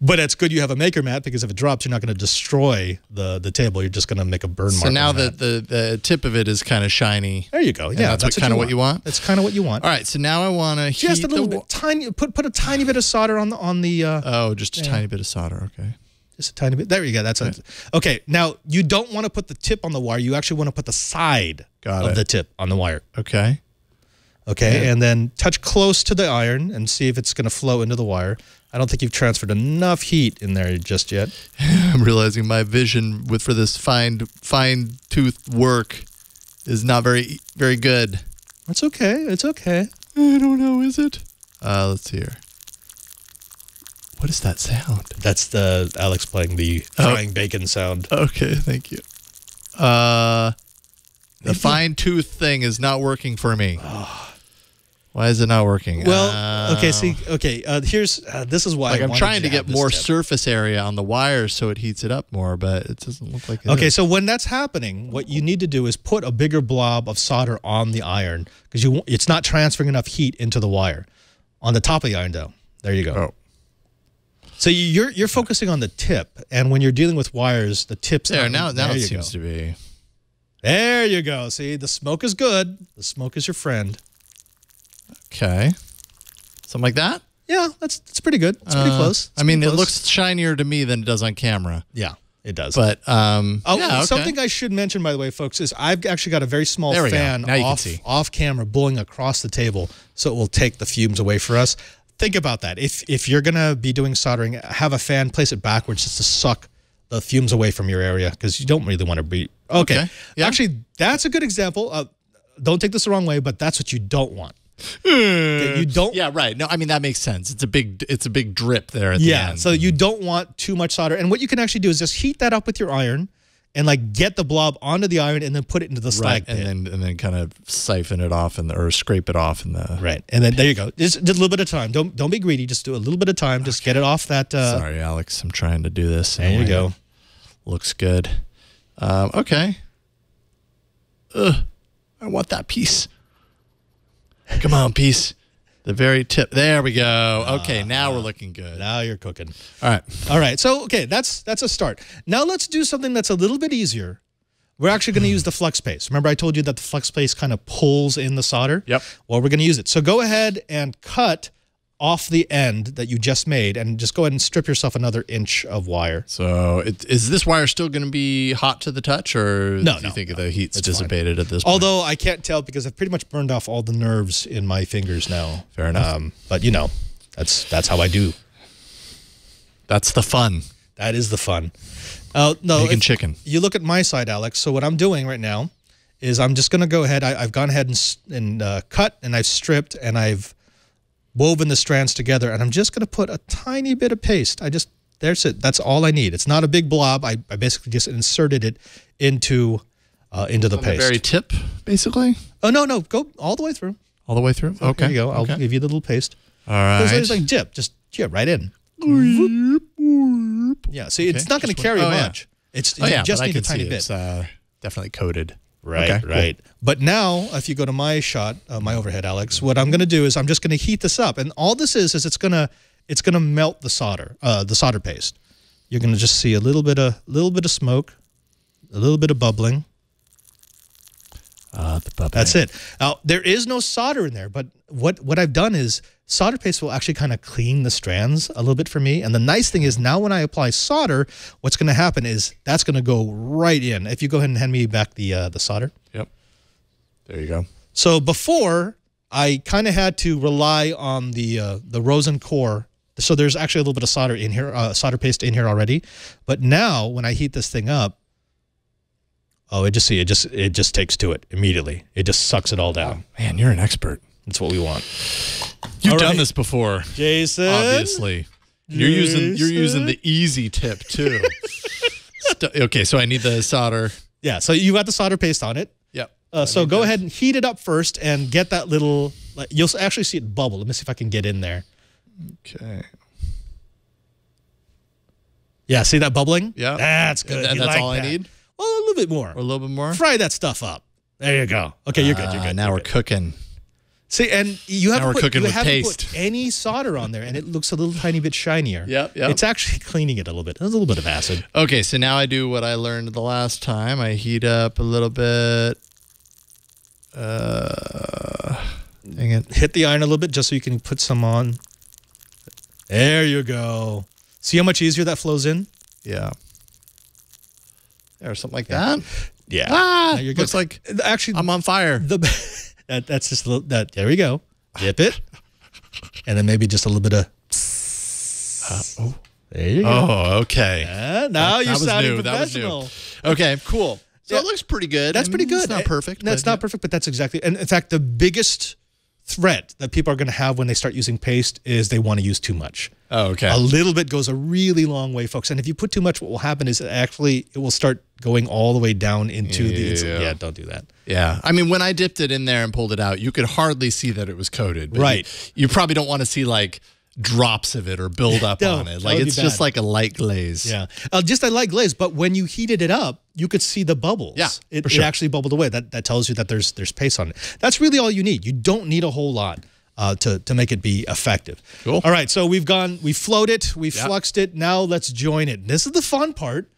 But it's good you have a maker mat because if it drops, you're not going to destroy the table. You're just going to make a burn mark. So now the tip of it is kind of shiny. There you go. Yeah, that's kind of what you want. That's kind of what you want. All right. So now I want to heat just a little bit, tiny. Put a tiny bit of solder on the. Oh, just a tiny bit of solder. Okay. Just a tiny bit. There you go. That's it. Okay. Now you don't want to put the tip on the wire. You actually want to put the side of the tip on the wire. Okay. Okay, and then touch close to the iron and see if it's going to flow into the wire. I don't think you've transferred enough heat in there just yet. I'm realizing my vision for this fine tooth work is not very good. It's okay. It's okay. I don't know. Is it? Let's see here. What is that sound? That's the Alex playing the frying bacon sound. Okay, thank you. The fine tooth thing is not working for me. Why is it not working? Well, okay, see, okay, here's, this is why like I I'm wanted trying to have get this more tip. surface area on the wires so it heats it up more, but it doesn't look like it Okay, is. so when that's happening, what you need to do is put a bigger blob of solder on the iron because it's not transferring enough heat into the wire. On the top of the iron, though. There you go. Oh. So you're focusing on the tip, and when you're dealing with wires, the tip's There, not, now there it you seems go. to be. There you go. See, the smoke is good. The smoke is your friend. Okay. Something like that? Yeah, that's pretty good. It's pretty close. I mean, pretty it close. looks shinier to me than it does on camera. Yeah, it does. But, oh, yeah, okay. something I should mention, by the way, folks, is I've actually got a very small There we go. fan Now you can see. off camera blowing across the table, so it will take the fumes away for us. Think about that. If you're going to be doing soldering, have a fan, place it backwards just to suck the fumes away from your area because you don't really want to be. Okay. Yeah. Actually, that's a good example. Don't take this the wrong way, but that's what you don't want. Okay, you don't. Yeah, right. No, I mean that makes sense. It's a big drip there at the Yeah, end. so you don't want too much solder. And what you can actually do is just heat that up with your iron and like get the blob onto the iron and then put it into the slag pit. and then kind of siphon it off or scrape it off in the Right. And then there you go. Just a little bit of time. Don't be greedy. Just do a little bit of time. Just get it off that. Sorry, Alex. I'm trying to do this. There you go. Looks good. Okay. I want that piece. Come on, piece. The very tip. There we go. Okay, now we're looking good. Now you're cooking. All right. All right. So, okay, that's a start. Now let's do something that's a little bit easier. We're actually going to use the flux paste. Remember I told you that the flux paste kind of pulls in the solder? Yep. Well, we're going to use it. So go ahead and cut off the end that you just made and just go ahead and strip yourself another inch of wire. So is this wire still going to be hot to the touch, or do you think the heat's dissipated at this point? Although I can't tell because I've pretty much burned off all the nerves in my fingers now. Fair enough. But you know, that's how I do. That's the fun. That is the fun. No, Making chicken. You look at my side, Alex. So what I'm doing right now is I'm just going to go ahead. I've gone ahead and cut, and I've stripped, and I've woven the strands together, and I'm just going to put a tiny bit of paste. There's it. That's all I need. It's not a big blob. I basically just inserted it into the paste. The very tip, basically? Oh, no. Go all the way through. All the way through? Okay. There you go. I'll Okay. give you the little paste. All right. It's like dip. Just right in. Yeah, see, it's not going to carry much. It's you just need a tiny bit. It's definitely coated. Right, Okay, right. Cool. But now, if you go to my shot, my overhead, Alex, what I'm going to do is I'm just going to heat this up, and all this is it's going to melt the solder paste. You're going to just see a little bit of smoke, a little bit of bubbling. The bubbling. That's it. Now there is no solder in there, but what I've done is solder paste will actually kind of clean the strands a little bit for me. And the nice thing is now when I apply solder, what's going to happen is that's going to go right in. If you go ahead and hand me back the solder. Yep. There you go. So before I kind of had to rely on the rosin core. So there's actually a little bit of solder in here, solder paste in here already. But now when I heat this thing up, it just takes to it immediately. It just sucks it all down. Oh, man, you're an expert. That's what we want. You've done this before, Jason. Obviously, you're using the easy tip too. Okay, so I need the solder. Yeah, so you got the solder paste on it. Yep. So go ahead and heat it up first and get that little. You'll actually see it bubble. Let me see if I can get in there. Okay. Yeah, see that bubbling? Yeah. That's good. And You that's like all that. I need? Well, a little bit more. Or a little bit more? Fry that stuff up. There you go. Okay, you're good. You're good. Now you're we're good. cooking. See, and you Now we're haven't cooking with put paste. any solder on there, and it looks a little tiny bit shinier. Yep. It's actually cleaning it a little bit. There's a little bit of acid. Okay, so now I do what I learned the last time. I heat up a little bit. Dang it. Hit the iron a little bit just so you can put some on. There you go. See how much easier that flows in? Yeah. Or something like that. Yeah. Ah, Now you're good. looks like Actually, I'm on fire. That's just a little. There we go. Dip it, and then maybe just a little bit of. There you go. Oh, okay. Now you're that was sounding new. That was new. professional. Okay, cool. So Yeah. it looks pretty good. That's pretty good. It's not perfect. No, it's but not perfect, but that's exactly. And in fact, the biggest threat that people are going to have when they start using paste is they want to use too much. Oh, okay. A little bit goes a really long way, folks. And if you put too much, what will happen is it will start going all the way down into the... Yeah, don't do that. Yeah. I mean, when I dipped it in there and pulled it out, you could hardly see that it was coated. But Right. You probably don't want to see like drops of it or build up on it. Like it's just like a light glaze. Yeah. Just a light glaze, but when you heated it up, you could see the bubbles. Yeah, It sure. actually bubbled away. That tells you that there's paste on it. That's really all you need. You don't need a whole lot to make it be effective. Cool. All right, so we flowed it, we fluxed it. Now let's join it. This is the fun part.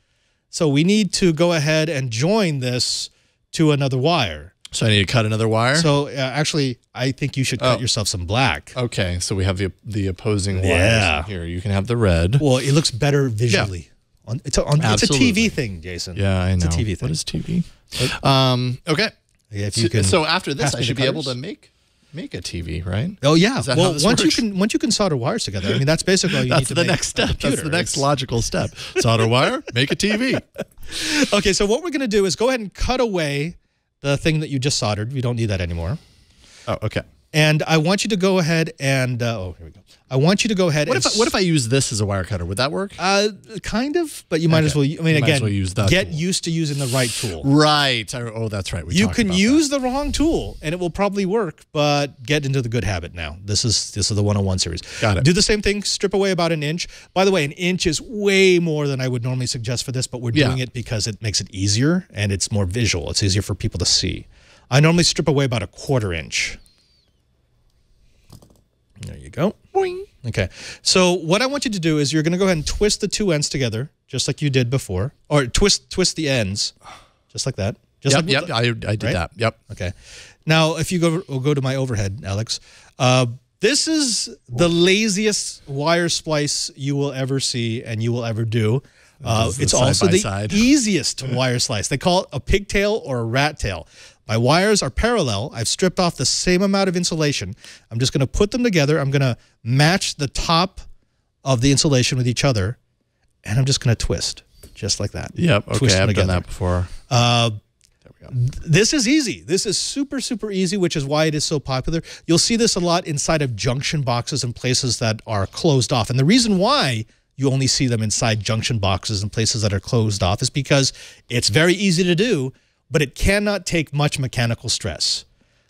So we need to go ahead and join this to another wire. So I need to cut another wire? So actually, I think you should cut yourself some black. Okay, so we have the opposing wires. Yeah. Here, you can have the red. Well, it looks better visually. Yeah. It's a TV thing, Jason. Yeah, I know. It's a TV thing. What is TV? Okay. Yeah, if you can so after this, pass I me should the be able cutters. to make a TV, right? Oh yeah. Is that how Well, this once works? you can solder wires together. I mean, that's basically all you need That's to the make next a step. computer. That's the next It's- logical step. Solder wire, make a TV. Okay, so what we're going to do is go ahead and cut away the thing that you just soldered. We don't need that anymore. Oh, okay. And I want you to go ahead and here we go. I want you to go ahead. What if I use this as a wire cutter? Would that work? Kind of, but you might as well. I mean, Might again, as well use that get tool. used to using the right tool. Right. Oh, that's right. You can use the wrong tool, and it will probably work, but get into the good habit now. This is the 101 series. Got it. Do the same thing. Strip away about an inch. By the way, an inch is way more than I would normally suggest for this, but we're doing it because it makes it easier and it's more visual. It's easier for people to see. I normally strip away about a 1/4 inch. There you go. Boing. Okay. So what I want you to do is you're going to go ahead and twist the two ends together, just like you did before, or twist the ends, just like that. Just Yep. I did that. Yep. Okay. Now, if you go to my overhead, Alex, this is the laziest wire splice you will ever see and you will ever do. It's also the easiest wire slice. They call it a pigtail or a rat tail. My wires are parallel. I've stripped off the same amount of insulation. I'm just going to put them together. I'm going to match the top of the insulation with each other, and I'm just going to twist, just like that. Yep. Okay, Twist them I've done together. that before. There we go. This is easy. This is super, super easy, which is why it is so popular. You'll see this a lot inside of junction boxes and places that are closed off. And the reason why you only see them inside junction boxes and places that are closed off is because it's very easy to do, but it cannot take much mechanical stress.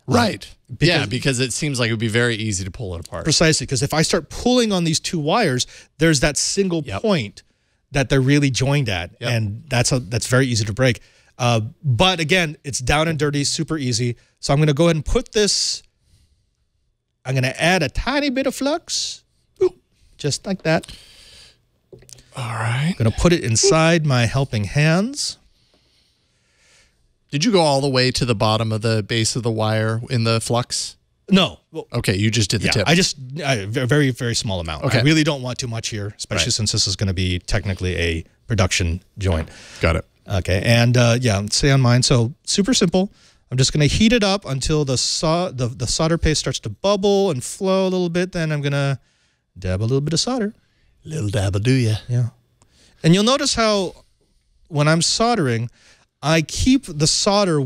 Right. Because it seems like it would be very easy to pull it apart. Precisely, because if I start pulling on these two wires, there's that single point that they're really joined at, and that's very easy to break. But again, it's down and dirty, super easy. So I'm going to go ahead and put this. I'm going to add a tiny bit of flux, just like that. All right. I'm going to put it inside my helping hands. Did you go all the way to the bottom of the base of the wire in the flux? No. Well, Okay, you just did the tip. Very, very small amount. Okay. I really don't want too much here, especially since this is going to be technically a production joint. Got it. Okay, and stay on mine. So super simple. I'm just going to heat it up until the solder paste starts to bubble and flow a little bit. Then I'm going to dab a little bit of solder. Little dabble, do ya? Yeah. And you'll notice how when I'm soldering, I keep the solder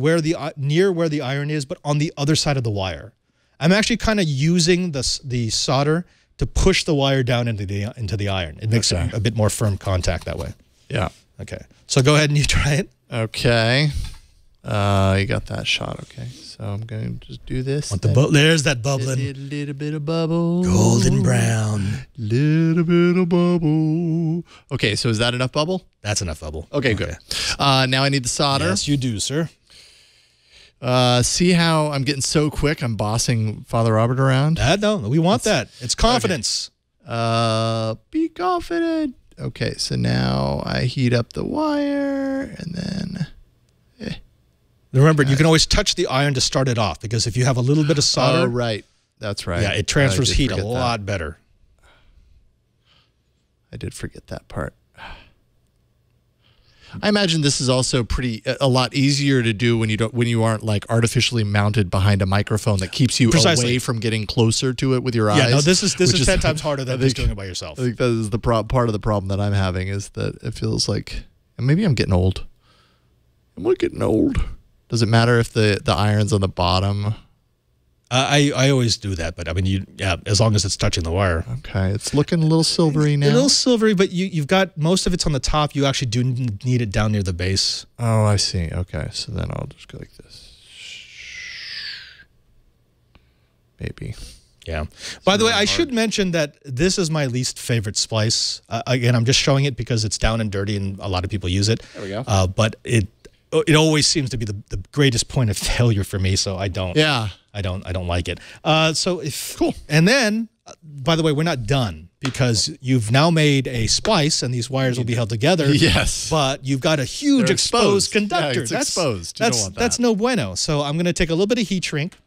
near where the iron is, but on the other side of the wire. I'm actually kind of using the solder to push the wire down into the iron. It makes a bit more firm contact that way. Yeah. Okay. So go ahead and you try it. Okay. You got that shot. Okay. So I'm going to just do this. There's that bubbling. A little bit of bubble. Golden brown. Little bit of bubble. Okay, so is that enough bubble? That's enough bubble. Okay, good. Now I need the solder. Yes, you do, sir. See how I'm getting so quick? I'm bossing Father Robert around. No, we want that. It's confidence. Be confident. Okay, so now I heat up the wire and then... Remember, you can always touch the iron to start it off, because if you have a little bit of solder... Oh, right. That's right. Yeah, it transfers heat a forget that. lot better. I did forget that part. I imagine this is also a lot easier to do when you aren't like artificially mounted behind a microphone that keeps you away from getting closer to it with your eyes. Yeah, no, this is 10 times harder than just doing it by yourself. I think that is the part of the problem that I'm having, is that it feels like, and maybe I'm getting old. Am I getting old? Does it matter if the iron's on the bottom? I always do that, but I mean, as long as it's touching the wire. Okay, it's looking a little silvery now. A little silvery, but you've got most of it's on the top. You actually do need it down near the base. Oh, I see. Okay, so then I'll just go like this. Maybe. Yeah. By the way, I should mention that this is my least favorite splice. Again, I'm just showing it because it's down and dirty, and a lot of people use it. There we go. But it always seems to be the greatest point of failure for me, so I don't. Yeah. I don't like it. Cool. And then, by the way, we're not done because you've now made a splice, and these wires will be held together. Yes. But you've got a huge They're exposed conductor. Yeah, it's exposed. You don't want that. That's no bueno. So I'm going to take a little bit of heat shrink.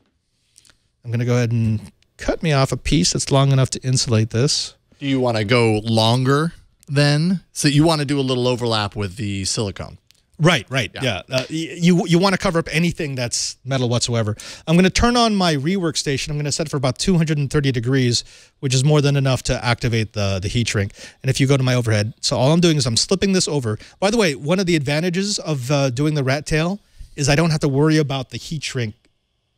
I'm going to go ahead and cut me off a piece that's long enough to insulate this. Do you want to go longer then? So you want to do a little overlap with the silicone? Right. Yeah. You want to cover up anything that's metal whatsoever. I'm going to turn on my rework station. I'm going to set it for about 230 degrees, which is more than enough to activate the heat shrink. And if you go to my overhead, so all I'm doing is I'm slipping this over. By the way, one of the advantages of doing the rat tail is I don't have to worry about the heat shrink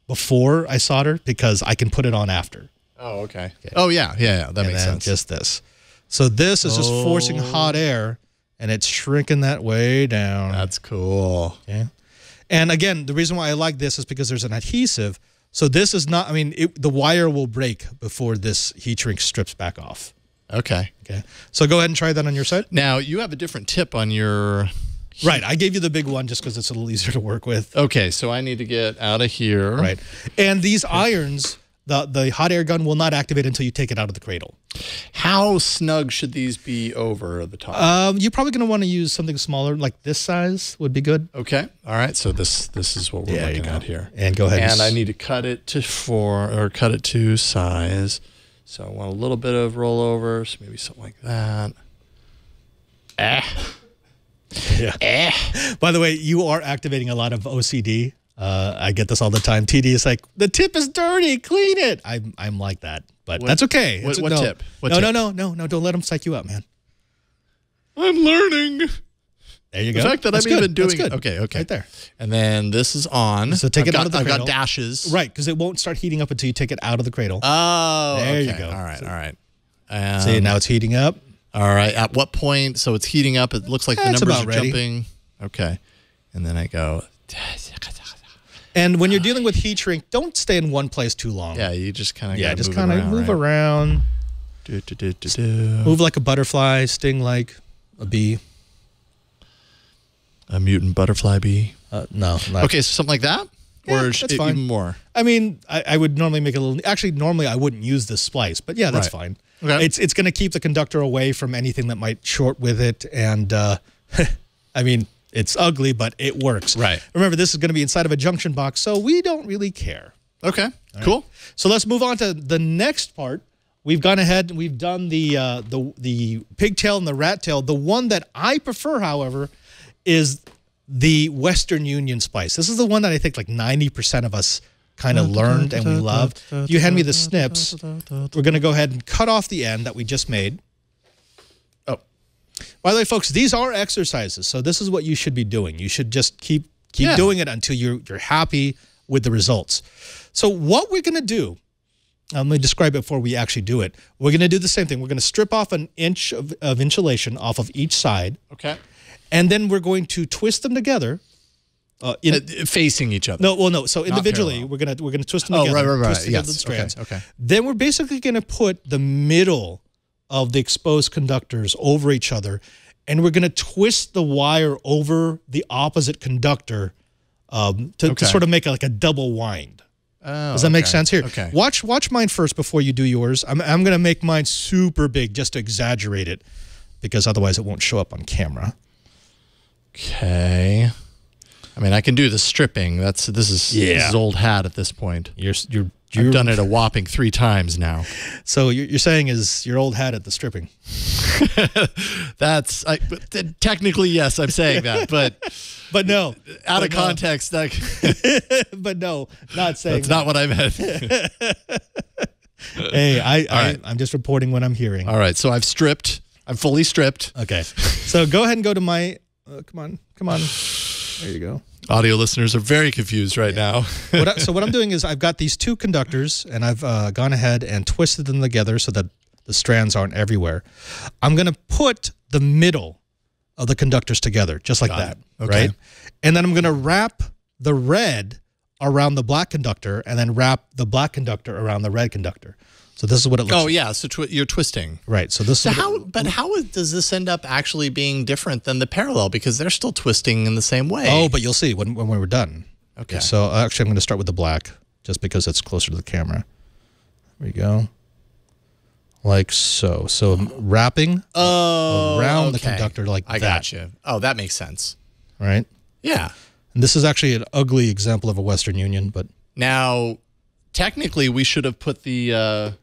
before I solder because I can put it on after. Oh, okay. Oh, yeah. That makes sense. Just this. So this is just forcing hot air, and it's shrinking that way down. That's cool. Okay. And again, the reason why I like this is because there's an adhesive. So this is not, I mean, the wire will break before this heat shrink strips back off. Okay. So go ahead and try that on your side. Now, you have a different tip on your... Right. I gave you the big one just because it's a little easier to work with. Okay. So I need to get out of here. Right. And these irons, the hot air gun will not activate until you take it out of the cradle. How snug should these be over the top? You're probably going to want to use something smaller, like this size would be good. Okay. All right. So this is what we're looking at here. And go ahead. And I need to cut it to size. So I want a little bit of rollover, so maybe something like that. Yeah. By the way, you are activating a lot of OCD. I get this all the time. TD is like, the tip is dirty, clean it. I'm like that, but that's okay. What no, tip? What no, tip? No, don't let them psych you out, man. I'm learning. There you go. The fact that that's I'm good. even doing that's good. Okay. Right there. And then this is on. So take it out of the cradle. I've got dashes. Right, because it won't start heating up until you take it out of the cradle. Oh, there okay. you go. All right. See, now it's heating up. All right. At what point? So it's heating up. It looks like the numbers are ready. jumping. Okay. And then I go. And when you're dealing with heat shrink, don't stay in one place too long. Yeah, you just kind of just kind of move around. Move like a butterfly, sting like a bee. A mutant butterfly bee. No. Okay, so something like that? Yeah, or that's fine. even more? I mean, I would normally make a little... Actually, normally I wouldn't use this splice, but yeah, that's fine. Okay. It's going to keep the conductor away from anything that might short with it. And, I mean, it's ugly, but it works. Right. Remember, this is going to be inside of a junction box, so we don't really care. Okay, cool. So let's move on to the next part. We've gone ahead and we've done the pigtail and the rat tail. The one that I prefer, however, is the Western Union splice. This is the one that I think like 90% of us kind of learned and we love. You hand me the snips. We're going to go ahead and cut off the end that we just made. Oh, by the way, folks, these are exercises. So this is what you should be doing. You should just keep doing it until you're happy with the results. So what we're going to do, let me describe it before we actually do it. We're going to do the same thing. We're going to strip off an inch of insulation off of each side. Okay. And then we're going to twist them together. Facing each other. No. So individually, we're gonna twist them together. Right. Twist together Yes. the strands. Okay. Then we're basically gonna put the middle of the exposed conductors over each other, and we're gonna twist the wire over the opposite conductor to sort of make like a double wind. Oh, Does that make sense? Here, okay. Watch mine first before you do yours. I'm gonna make mine super big just to exaggerate it, because otherwise it won't show up on camera. Okay. I mean, I can do the stripping. This is old hat at this point. I've done it a whopping 3 times now. So you're saying is your old hat at the stripping? Technically yes, I'm saying that, but no, out of context. But no, not saying that's not what I meant. Hey, I'm just reporting what I'm hearing. All right, so I've stripped. I'm fully stripped. Okay, so go ahead and go to my. Come on. There you go. Audio listeners are very confused right now. So what I'm doing is I've got these two conductors, and I've gone ahead and twisted them together so that the strands aren't everywhere. I'm going to put the middle of the conductors together, just like that, right? And then I'm going to wrap the red around the black conductor, and then wrap the black conductor around the red conductor. So this is what it looks like. Oh, yeah, so you're twisting. Right, so this is how does this end up actually being different than the parallel? Because they're still twisting in the same way. Oh, but you'll see when we're done. Okay. So actually I'm going to start with the black, just because it's closer to the camera. There we go. Like so. So I'm wrapping around the conductor like that. I got you. Oh, that makes sense. Right? Yeah. And this is actually an ugly example of a Western Union, but... Now, technically, we should have put the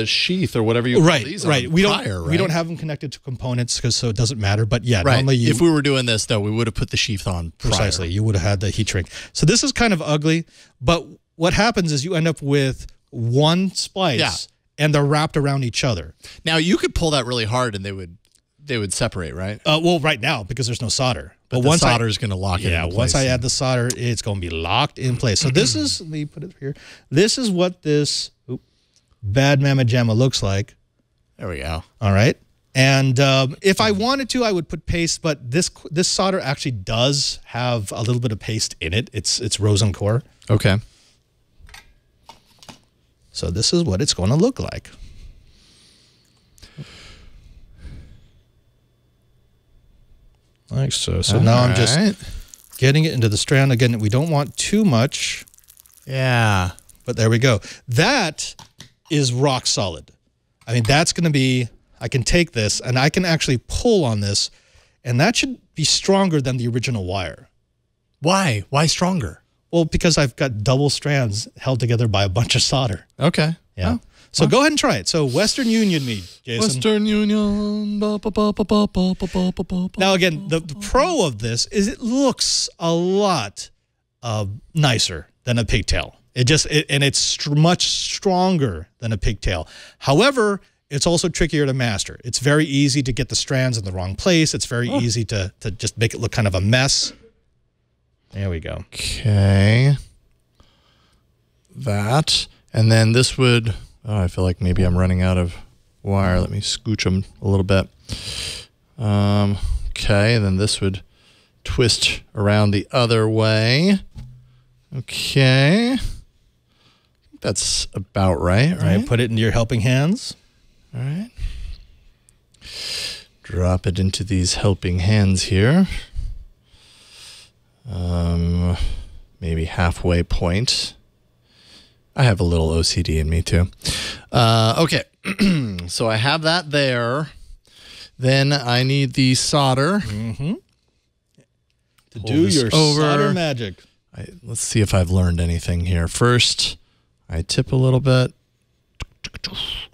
sheath or whatever you call these on prior, right? We don't have them connected to components, so it doesn't matter. But yeah, right. normally if we were doing this, though, we would have put the sheath on prior. Precisely. You would have had the heat shrink. So this is kind of ugly, but what happens is you end up with one splice, and they're wrapped around each other. Now, you could pull that really hard, and they would separate, right? Well, right now, because there's no solder. But once the solder is going to lock it in place. Yeah, once I add the solder, it's going to be locked in place. So this is, let me put it here. This is what this bad mamma jamma looks like. There we go. All right. And if I wanted to, I would put paste, but this solder actually does have a little bit of paste in it. It's rosin core. Okay. So this is what it's going to look like. Like so. So now I'm just getting it into the strand. Again, we don't want too much. Yeah. But there we go. That is rock solid. I mean, that's going to be, I can take this and I can actually pull on this, and that should be stronger than the original wire. Why? Why stronger? Well, because I've got double strands held together by a bunch of solder. Okay. Yeah. So go ahead and try it. So Western Union me, Jason. Western Union. Now again, the pro of this is it looks a lot nicer than a pigtail. And it's much stronger than a pigtail. However, it's also trickier to master. It's very easy to get the strands in the wrong place. It's very easy to just make it look kind of a mess. There we go. Okay. That. And then this would... Oh, I feel like maybe I'm running out of wire. Let me scooch them a little bit. Okay, and then this would twist around the other way. Okay. I think that's about right, All right, put it in your helping hands. All right. Drop it into these helping hands here. Maybe halfway point. I have a little OCD in me too. Okay, so I have that there. Then I need the solder. To do your solder magic. Let's see if I've learned anything here. First, I tip a little bit.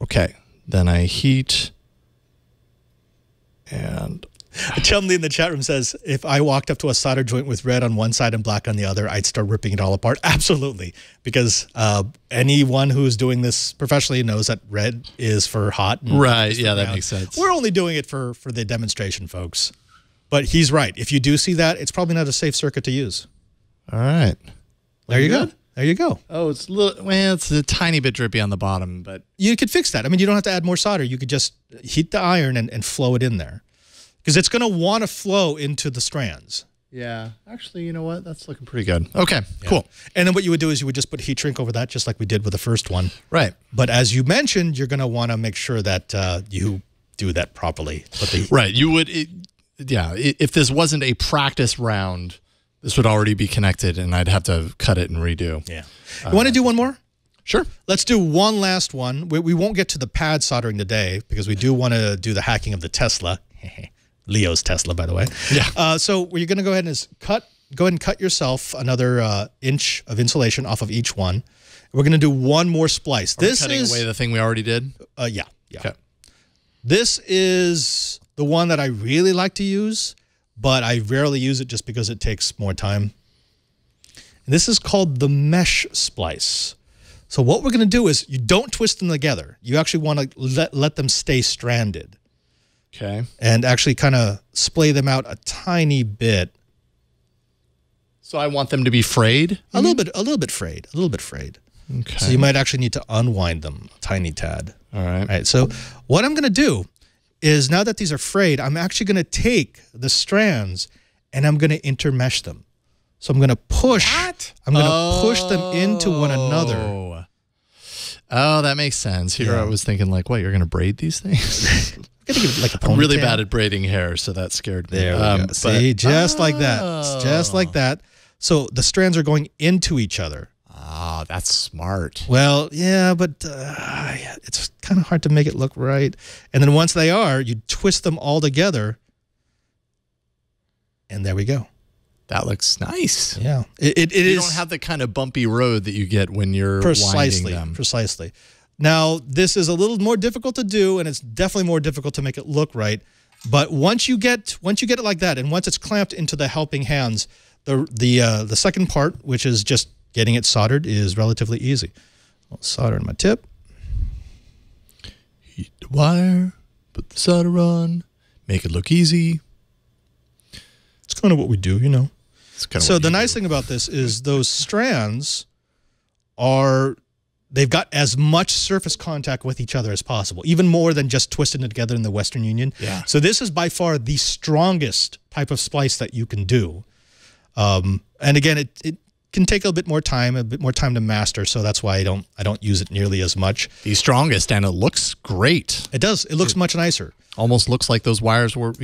Okay, then I heat. And... Chumley in the chat room says, if I walked up to a solder joint with red on one side and black on the other, I'd start ripping it all apart. Absolutely. Because anyone who's doing this professionally knows that red is for hot. Right. Yeah, that makes sense. We're only doing it for the demonstration, folks. But he's right. If you do see that, it's probably not a safe circuit to use. All right. There you go. There you go. Oh, it's it's a tiny bit drippy on the bottom, but... You could fix that. I mean, you don't have to add more solder. You could just heat the iron and flow it in there. Because it's going to want to flow into the strands. Yeah. Actually, you know what? That's looking pretty good. Okay, cool. And then what you would do is you would just put heat shrink over that, just like we did with the first one. Right. But as you mentioned, you're going to want to make sure that you do that properly. Right. You would, if this wasn't a practice round, this would already be connected, and I'd have to cut it and redo. Yeah. You want to do one more? Sure. Let's do one last one. We won't get to the pad soldering today because we do want to do the hacking of the Tesla. Leo's Tesla, by the way. Yeah. So what you're going to go ahead and go ahead and cut yourself another inch of insulation off of each one. We're going to do one more splice. Are we cutting away the thing we already did? Yeah. Okay. This is the one that I really like to use, but I rarely use it just because it takes more time. And this is called the mesh splice. So what we're going to do is you don't twist them together. You actually want to let them stay stranded. Okay. And actually kind of splay them out a tiny bit So I want them to be frayed? A little bit frayed. A little bit frayed. Okay. So you might actually need to unwind them a tiny tad. All right. All right. So what I'm going to do is now that these are frayed, I'm actually going to take the strands and I'm going to intermesh them. So I'm going to push. What? I'm going to push them into one another. Oh, that makes sense. Here I was thinking like, what, you're going to braid these things? I'm going to give it like a ponytail. I'm really bad at braiding hair, so that scared me. There we go. See, just like that. Just like that. So the strands are going into each other. Oh, that's smart. Well, yeah, but it's kind of hard to make it look right. And then once they are, you twist them all together. And there we go. That looks nice. Yeah. It you is. don't have the kind of bumpy road that you get when you're winding them. Precisely. Now, this is a little more difficult to do, and it's definitely more difficult to make it look right. But once you get it like that, and once it's clamped into the helping hands, the second part, which is just getting it soldered, is relatively easy. I'll solder in my tip. Heat the wire, put the solder on, make it look easy. It's kind of what we do, you know. So the nice thing about this is those strands they've got as much surface contact with each other as possible, even more than just twisting it together in the Western Union. Yeah. So this is by far the strongest type of splice that you can do. And again, it can take a bit more time to master. So that's why I don't use it nearly as much. The strongest, and it looks great. It does. It looks much nicer. Almost looks like those wires were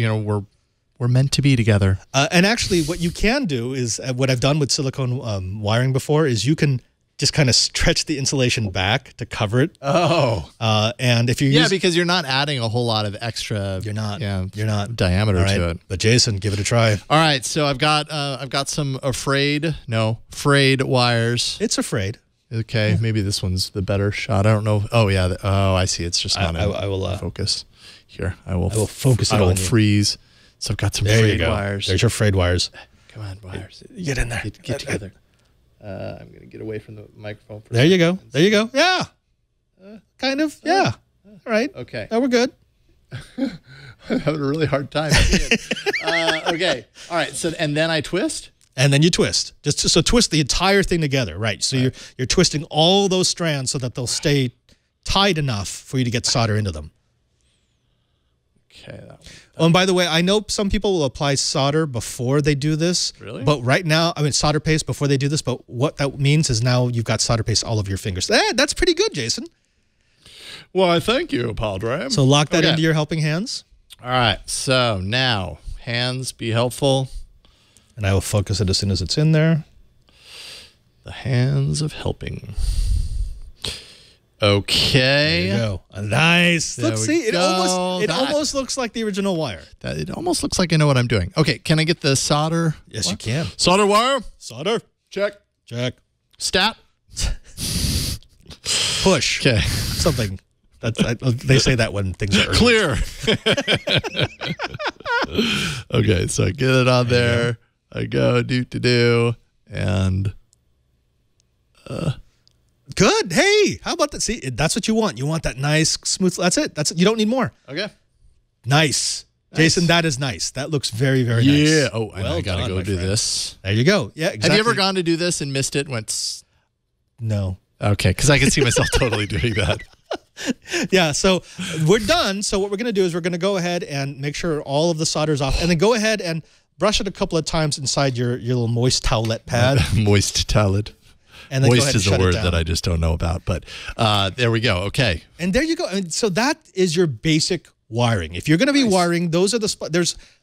meant to be together. And actually, what you can do is what I've done with silicone wiring before is you can just kind of stretch the insulation back to cover it. Oh. And if you because you're not adding a whole lot of extra. You're not diameter right. to it. But Jason, give it a try. All right, so I've got some frayed wires. It's afraid. Okay, yeah. Maybe this one's the better shot. I don't know. Oh yeah. I see. It's just not I will focus. Here, I will focus it on you. I will freeze. So I've got some frayed wires. There's your frayed wires. Come on, wires. Get in there. Get together. I'm going to get away from the microphone. There you go. There you go. Yeah. Kind of. Yeah. All right. Okay. Now we're good. I'm having a really hard time. Okay. All right. So, and then I twist? And then you twist. So twist the entire thing together. Right. So you're twisting all those strands so that they'll stay tight enough for you to get solder into them. Okay. Oh, and by the way, I know some people will apply solder before they do this. Really? But right now, solder paste before they do this. But what that means is now you've got solder paste all over your fingers. That's pretty good, Jason. Well, thank you, Padre. So lock that into your helping hands. All right. So now, hands, be helpful. And I will focus it as soon as it's in there. The hands of helping. Okay. There you go. Nice. Let's see. It almost looks like the original wire. It almost looks like I know what I'm doing. Okay. Can I get the solder? Yes, you can. Solder wire. Solder. Check. Stat. Push. Okay. Something. They say that when things are urgent. Clear. Okay. So I get it on there. I go do. And. Good. Hey, how about that? See, that's what you want. You want that nice, smooth. That's it. You don't need more. Okay. Nice. Jason, that is nice. That looks very, very nice. Yeah. Oh, and I got to go do this. There you go. Yeah, exactly. Have you ever gone to do this and missed it? No. Okay, because I can see myself totally doing that. Yeah, so we're done. So what we're going to do is we're going to go ahead and make sure all of the solder's off. And then go ahead and brush it a couple of times inside your little moist towelette pad. Moist towelette. And then moist is a word that I just don't know about. But there we go. Okay. And there you go. And so that is your basic wiring. If you're going to be wiring, those are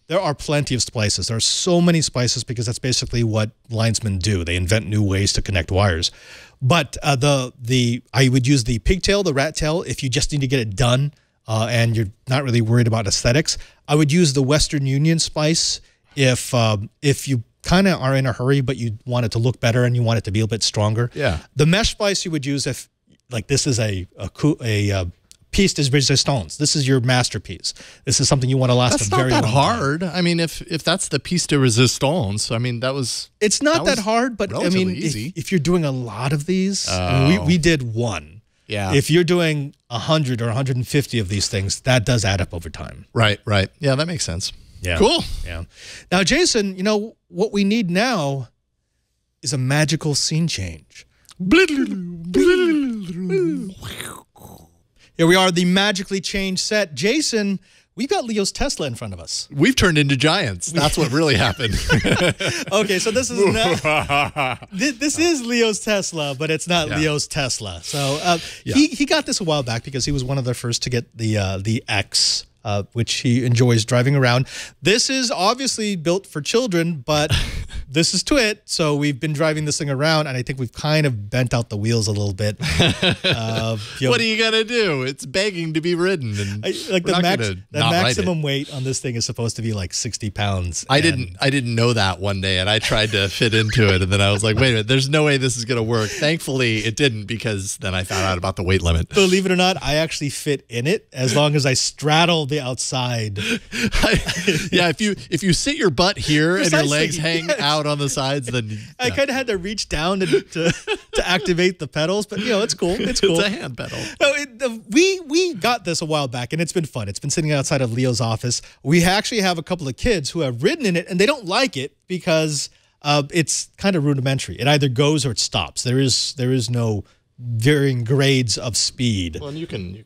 there are plenty of splices. There are so many splices because that's basically what linesmen do. They invent new ways to connect wires. But I would use the pigtail, the rat tail, if you just need to get it done and you're not really worried about aesthetics. I would use the Western Union splice if you kind of are in a hurry, but you want it to look better and you want it to be a bit stronger. Yeah. The mesh splice you would use if, like, this is a piece de resistance. This is your masterpiece. This is something you want to last a very long time. That's not that hard. I mean, if that's the piece de resistance, I mean, it's not that hard, but I mean, easy. If you're doing a lot of these, I mean, we did one. Yeah. If you're doing 100 or 150 of these things, that does add up over time. Right. Yeah, that makes sense. Yeah. Cool. Yeah. Now, Jason, you know, what we need now is a magical scene change. Here we are, the magically changed set. Jason, we've got Leo's Tesla in front of us. We've turned into giants. That's what really happened. Okay, so this is not, this is Leo's Tesla, but it's not Leo's Tesla. So he got this a while back because he was one of the first to get the X, which he enjoys driving around. This is obviously built for children, but this is Twit, so we've been driving this thing around, and I think we've kind of bent out the wheels a little bit. What are you gonna do? It's begging to be ridden. And the maximum weight on this thing is supposed to be like 60 pounds. I didn't know that one day, and I tried to fit into it, and then I was like, wait a minute, there's no way this is gonna work. Thankfully, it didn't, because then I found out about the weight limit. Believe it or not, I actually fit in it as long as I straddle the outside. Yeah, if you sit your butt here and your legs hang out on the sides, then I kind of had to reach down to activate the pedals, but it's cool. It's cool. It's a hand pedal. No, we got this a while back, and it's been fun. It's been sitting outside of Leo's office. We actually have a couple of kids who have ridden in it, and they don't like it because it's kind of rudimentary. It either goes or it stops. There is no varying grades of speed. Well, and you can.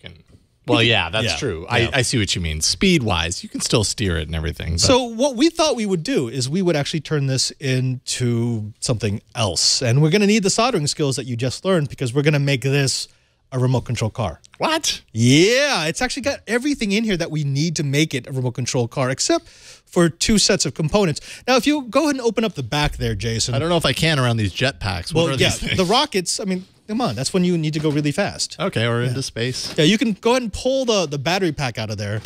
Well, yeah, that's true. Yeah. I see what you mean. Speed-wise, you can still steer it and everything. But. So what we thought we would do is we would actually turn this into something else. And we're going to need the soldering skills that you just learned, because we're going to make this a remote control car. What? Yeah, it's actually got everything in here that we need to make it a remote control car, except for 2 sets of components. Now, if you go ahead and open up the back there, Jason. I don't know if I can around these jetpacks. Well, the rockets, I mean, come on, that's when you need to go really fast. Okay, or into space. Yeah, you can go ahead and pull the battery pack out of there,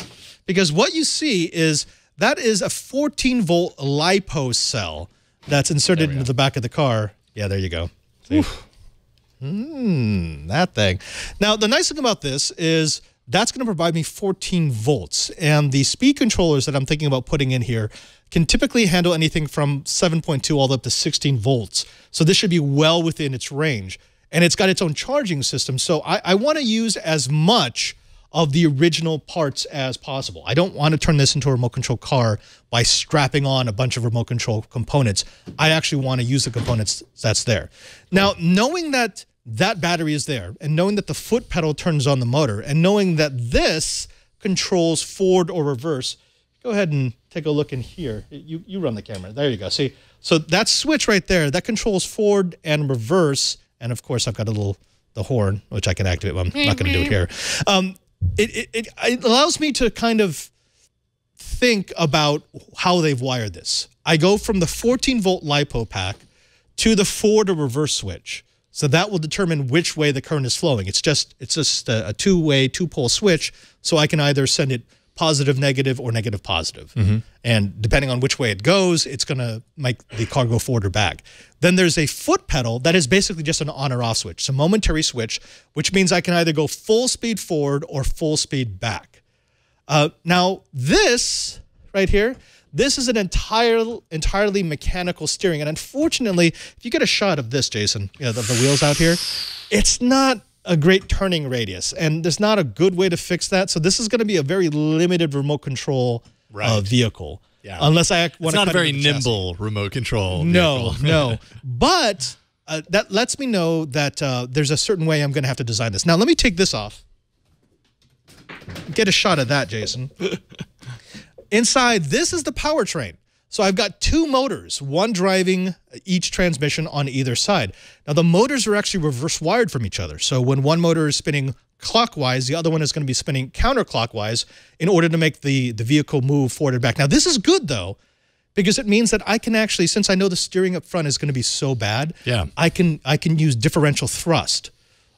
because what you see is that is a 14-volt LiPo cell that's inserted into the back of the car. Yeah, there you go. See? That thing. Now, the nice thing about this is that's going to provide me 14 volts, and the speed controllers that I'm thinking about putting in here can typically handle anything from 7.2 all the way up to 16 volts. So this should be well within its range. And it's got its own charging system, so I want to use as much of the original parts as possible. I don't want to turn this into a remote control car by strapping on a bunch of remote control components. I actually want to use the components that's there. Now, knowing that that battery is there, and knowing that the foot pedal turns on the motor, and knowing that this controls forward or reverse, go ahead and take a look in here. You run the camera. There you go. See, so that switch right there, that controls forward and reverse. And of course, I've got the horn, which I can activate. Well, I'm not going to do it here. It allows me to kind of think about how they've wired this. I go from the 14-volt LiPo pack to the forward or reverse switch. So that will determine which way the current is flowing. It's just a two-way, two-pole switch, so I can either send it positive, negative, or negative, positive. And depending on which way it goes, it's going to make the car go forward or back. Then there's a foot pedal that is basically just an on or off switch. It's a momentary switch, which means I can either go full speed forward or full speed back. Now, this right here, this is an entirely mechanical steering. And unfortunately, if you get a shot of this, Jason, the wheels out here, it's not a great turning radius, and there's not a good way to fix that. So this is going to be a very limited remote control vehicle. Yeah. Unless I want to. It's not a very nimble remote control. No, no. But that lets me know that there's a certain way I'm going to have to design this. Now, let me take this off. Get a shot of that, Jason. Inside, this is the powertrain. So I've got 2 motors, one driving each transmission on either side. Now, the motors are actually reverse wired from each other. So when one motor is spinning clockwise, the other one is going to be spinning counterclockwise in order to make the vehicle move forward and back. Now, this is good, though, because it means that I can actually, since I know the steering up front is going to be so bad, I can use differential thrust.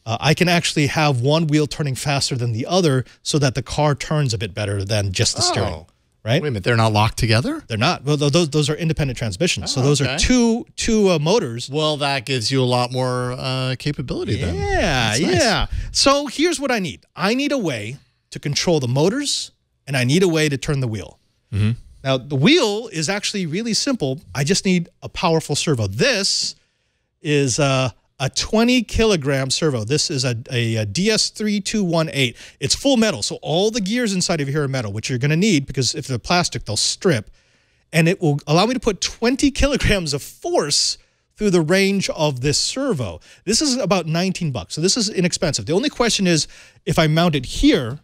I can actually have one wheel turning faster than the other so that the car turns a bit better than just the steering. Right? Wait a minute, they're not locked together? They're not. Well, those are independent transmissions. So those are two motors. Well, that gives you a lot more capability then. Yeah, yeah. So here's what I need. I need a way to control the motors, and I need a way to turn the wheel. Now, the wheel is actually really simple. I just need a powerful servo. This is a 20-kilogram servo. This is a DS3218. It's full metal, so all the gears inside of here are metal, which you're going to need because if they're plastic, they'll strip. And it will allow me to put 20 kilograms of force through the range of this servo. This is about 19 bucks, so this is inexpensive. The only question is if I mount it here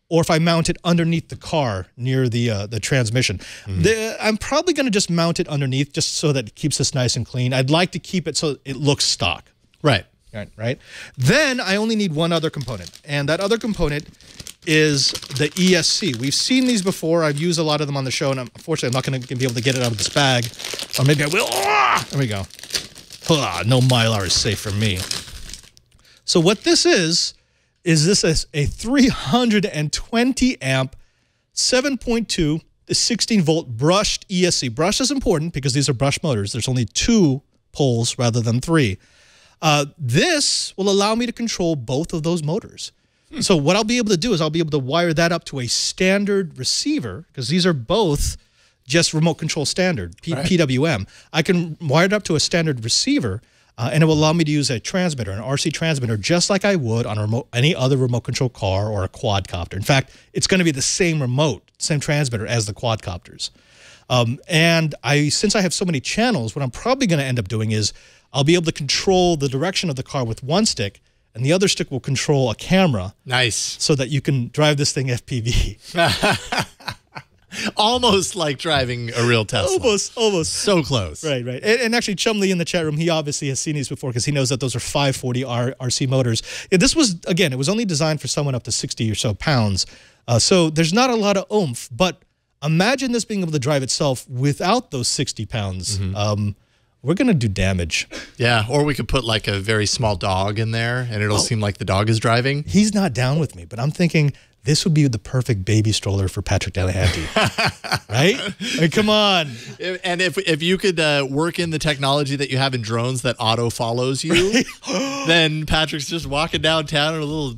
or if I mount it underneath the car near the transmission. I'm probably going to just mount it underneath just so that it keeps this nice and clean. I'd like to keep it so it looks stock. Right. Right. Then I only need one other component, and that other component is the ESC. We've seen these before. I've used a lot of them on the show, and unfortunately, I'm not going to be able to get it out of this bag. Or maybe I will. There we go. No Mylar is safe from me. So what this is this is a 320 amp, 7.2 to 16 volt brushed ESC. Brush is important because these are brush motors. There's only 2 poles rather than 3. This will allow me to control both of those motors. So what I'll be able to do is I'll be able to wire that up to a standard receiver, because these are both just remote control standard, PWM. I can wire it up to a standard receiver, and it will allow me to use a transmitter, an RC transmitter, just like I would on any other remote control car or a quadcopter. In fact, it's going to be the same remote, same transmitter as the quadcopters. And since I have so many channels, what I'm probably going to end up doing is I'll be able to control the direction of the car with one stick, and the other stick will control a camera. Nice. So that you can drive this thing FPV. Almost like driving a real Tesla. Almost. So close. Right. And actually, Chumley in the chat room, he obviously has seen these before because he knows that those are 540 RC motors. Yeah, this was, again, it was only designed for someone up to 60 or so pounds. So there's not a lot of oomph, but imagine this being able to drive itself without those 60 pounds. We're going to do damage. Yeah, or we could put like a very small dog in there, and it'll seem like the dog is driving. He's not down with me, but I'm thinking this would be the perfect baby stroller for Patrick Delahanty. Right? I mean, come on. And if you could work in the technology that you have in drones that auto follows you, then Patrick's just walking downtown in a little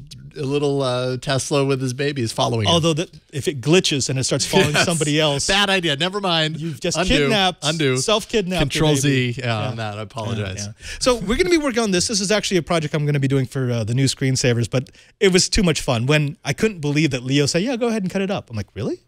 Tesla with his baby is following him. Although if it glitches and it starts following somebody else. Bad idea. Never mind. You've just kidnapped. Self-kidnapped. Control Z on that. I apologize. So we're going to be working on this. This is actually a project I'm going to be doing for the new screensavers, but it was too much fun. When I couldn't believe that Leo said, yeah, go ahead and cut it up. I'm like, really?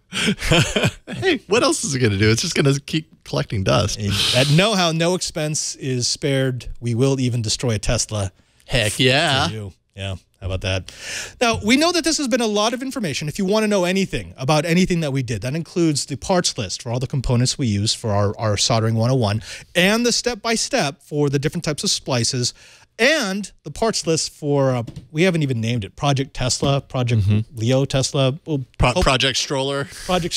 Hey, what else is it going to do? It's just going to keep collecting dust. At know-how, no expense is spared. We will even destroy a Tesla. Heck yeah. For you. Yeah. How about that? Now, we know that this has been a lot of information. If you want to know anything about anything that we did, that includes the parts list for all the components we use for our Soldering 101, and the step-by-step for the different types of splices, and the parts list for, we haven't even named it, Project Tesla, Project Leo Tesla. Project Stroller. Project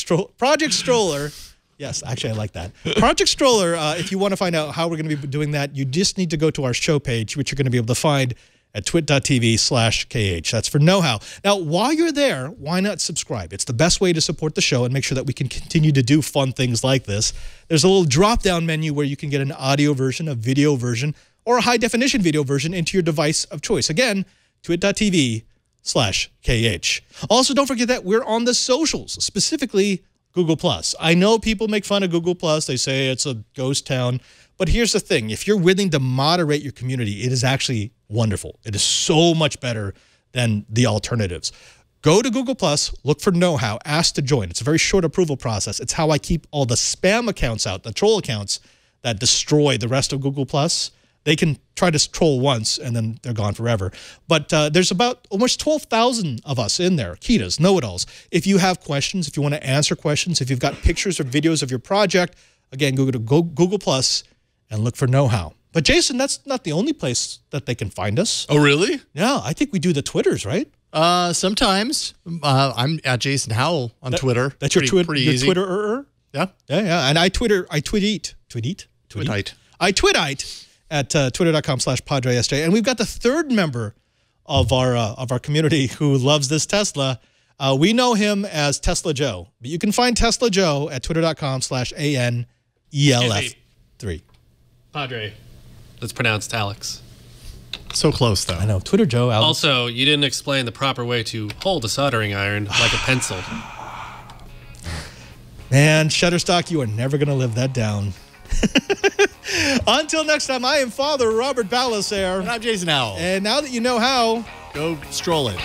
Stroller. Yes, actually, I like that. Project Stroller, if you want to find out how we're going to be doing that, you just need to go to our show page, which you're going to be able to find at twit.tv/KH. That's for know-how. Now, while you're there, why not subscribe? It's the best way to support the show and make sure that we can continue to do fun things like this. There's a little drop-down menu where you can get an audio version, a video version, or a high-definition video version into your device of choice. Again, twit.tv/KH. Also, don't forget that we're on the socials, specifically Google+. I know people make fun of Google+. They say it's a ghost town. But here's the thing. If you're willing to moderate your community, it is actually wonderful. It is so much better than the alternatives. Go to Google+, look for know-how, ask to join. It's a very short approval process. It's how I keep all the spam accounts out, the troll accounts that destroy the rest of Google+. They can try to troll once, and then they're gone forever. But there's about almost 12,000 of us in there, Kitas, know-it-alls. If you have questions, if you want to answer questions, if you've got pictures or videos of your project, again, go to Google+, and look for know-how. But Jason, that's not the only place that they can find us. Oh, really? Yeah, I think we do the Twitters, right? Sometimes. I'm at Jason Howell on Twitter. That's your easy. Twitter-er? Yeah. Yeah. And I tweet-ite at twitter.com/PadreSJ. And we've got the third member of our community who loves this Tesla. We know him as Tesla Joe. But you can find Tesla Joe at twitter.com/ANELF3. Padre. That's pronounced Alex. So close, though. I know. Twitter Joe, Alex. Also, you didn't explain the proper way to hold a soldering iron like a pencil. Man, Shutterstock, you are never going to live that down. Until next time, I am Father Robert Balasair. And I'm Jason Howell. And now that you know how, go stroll it.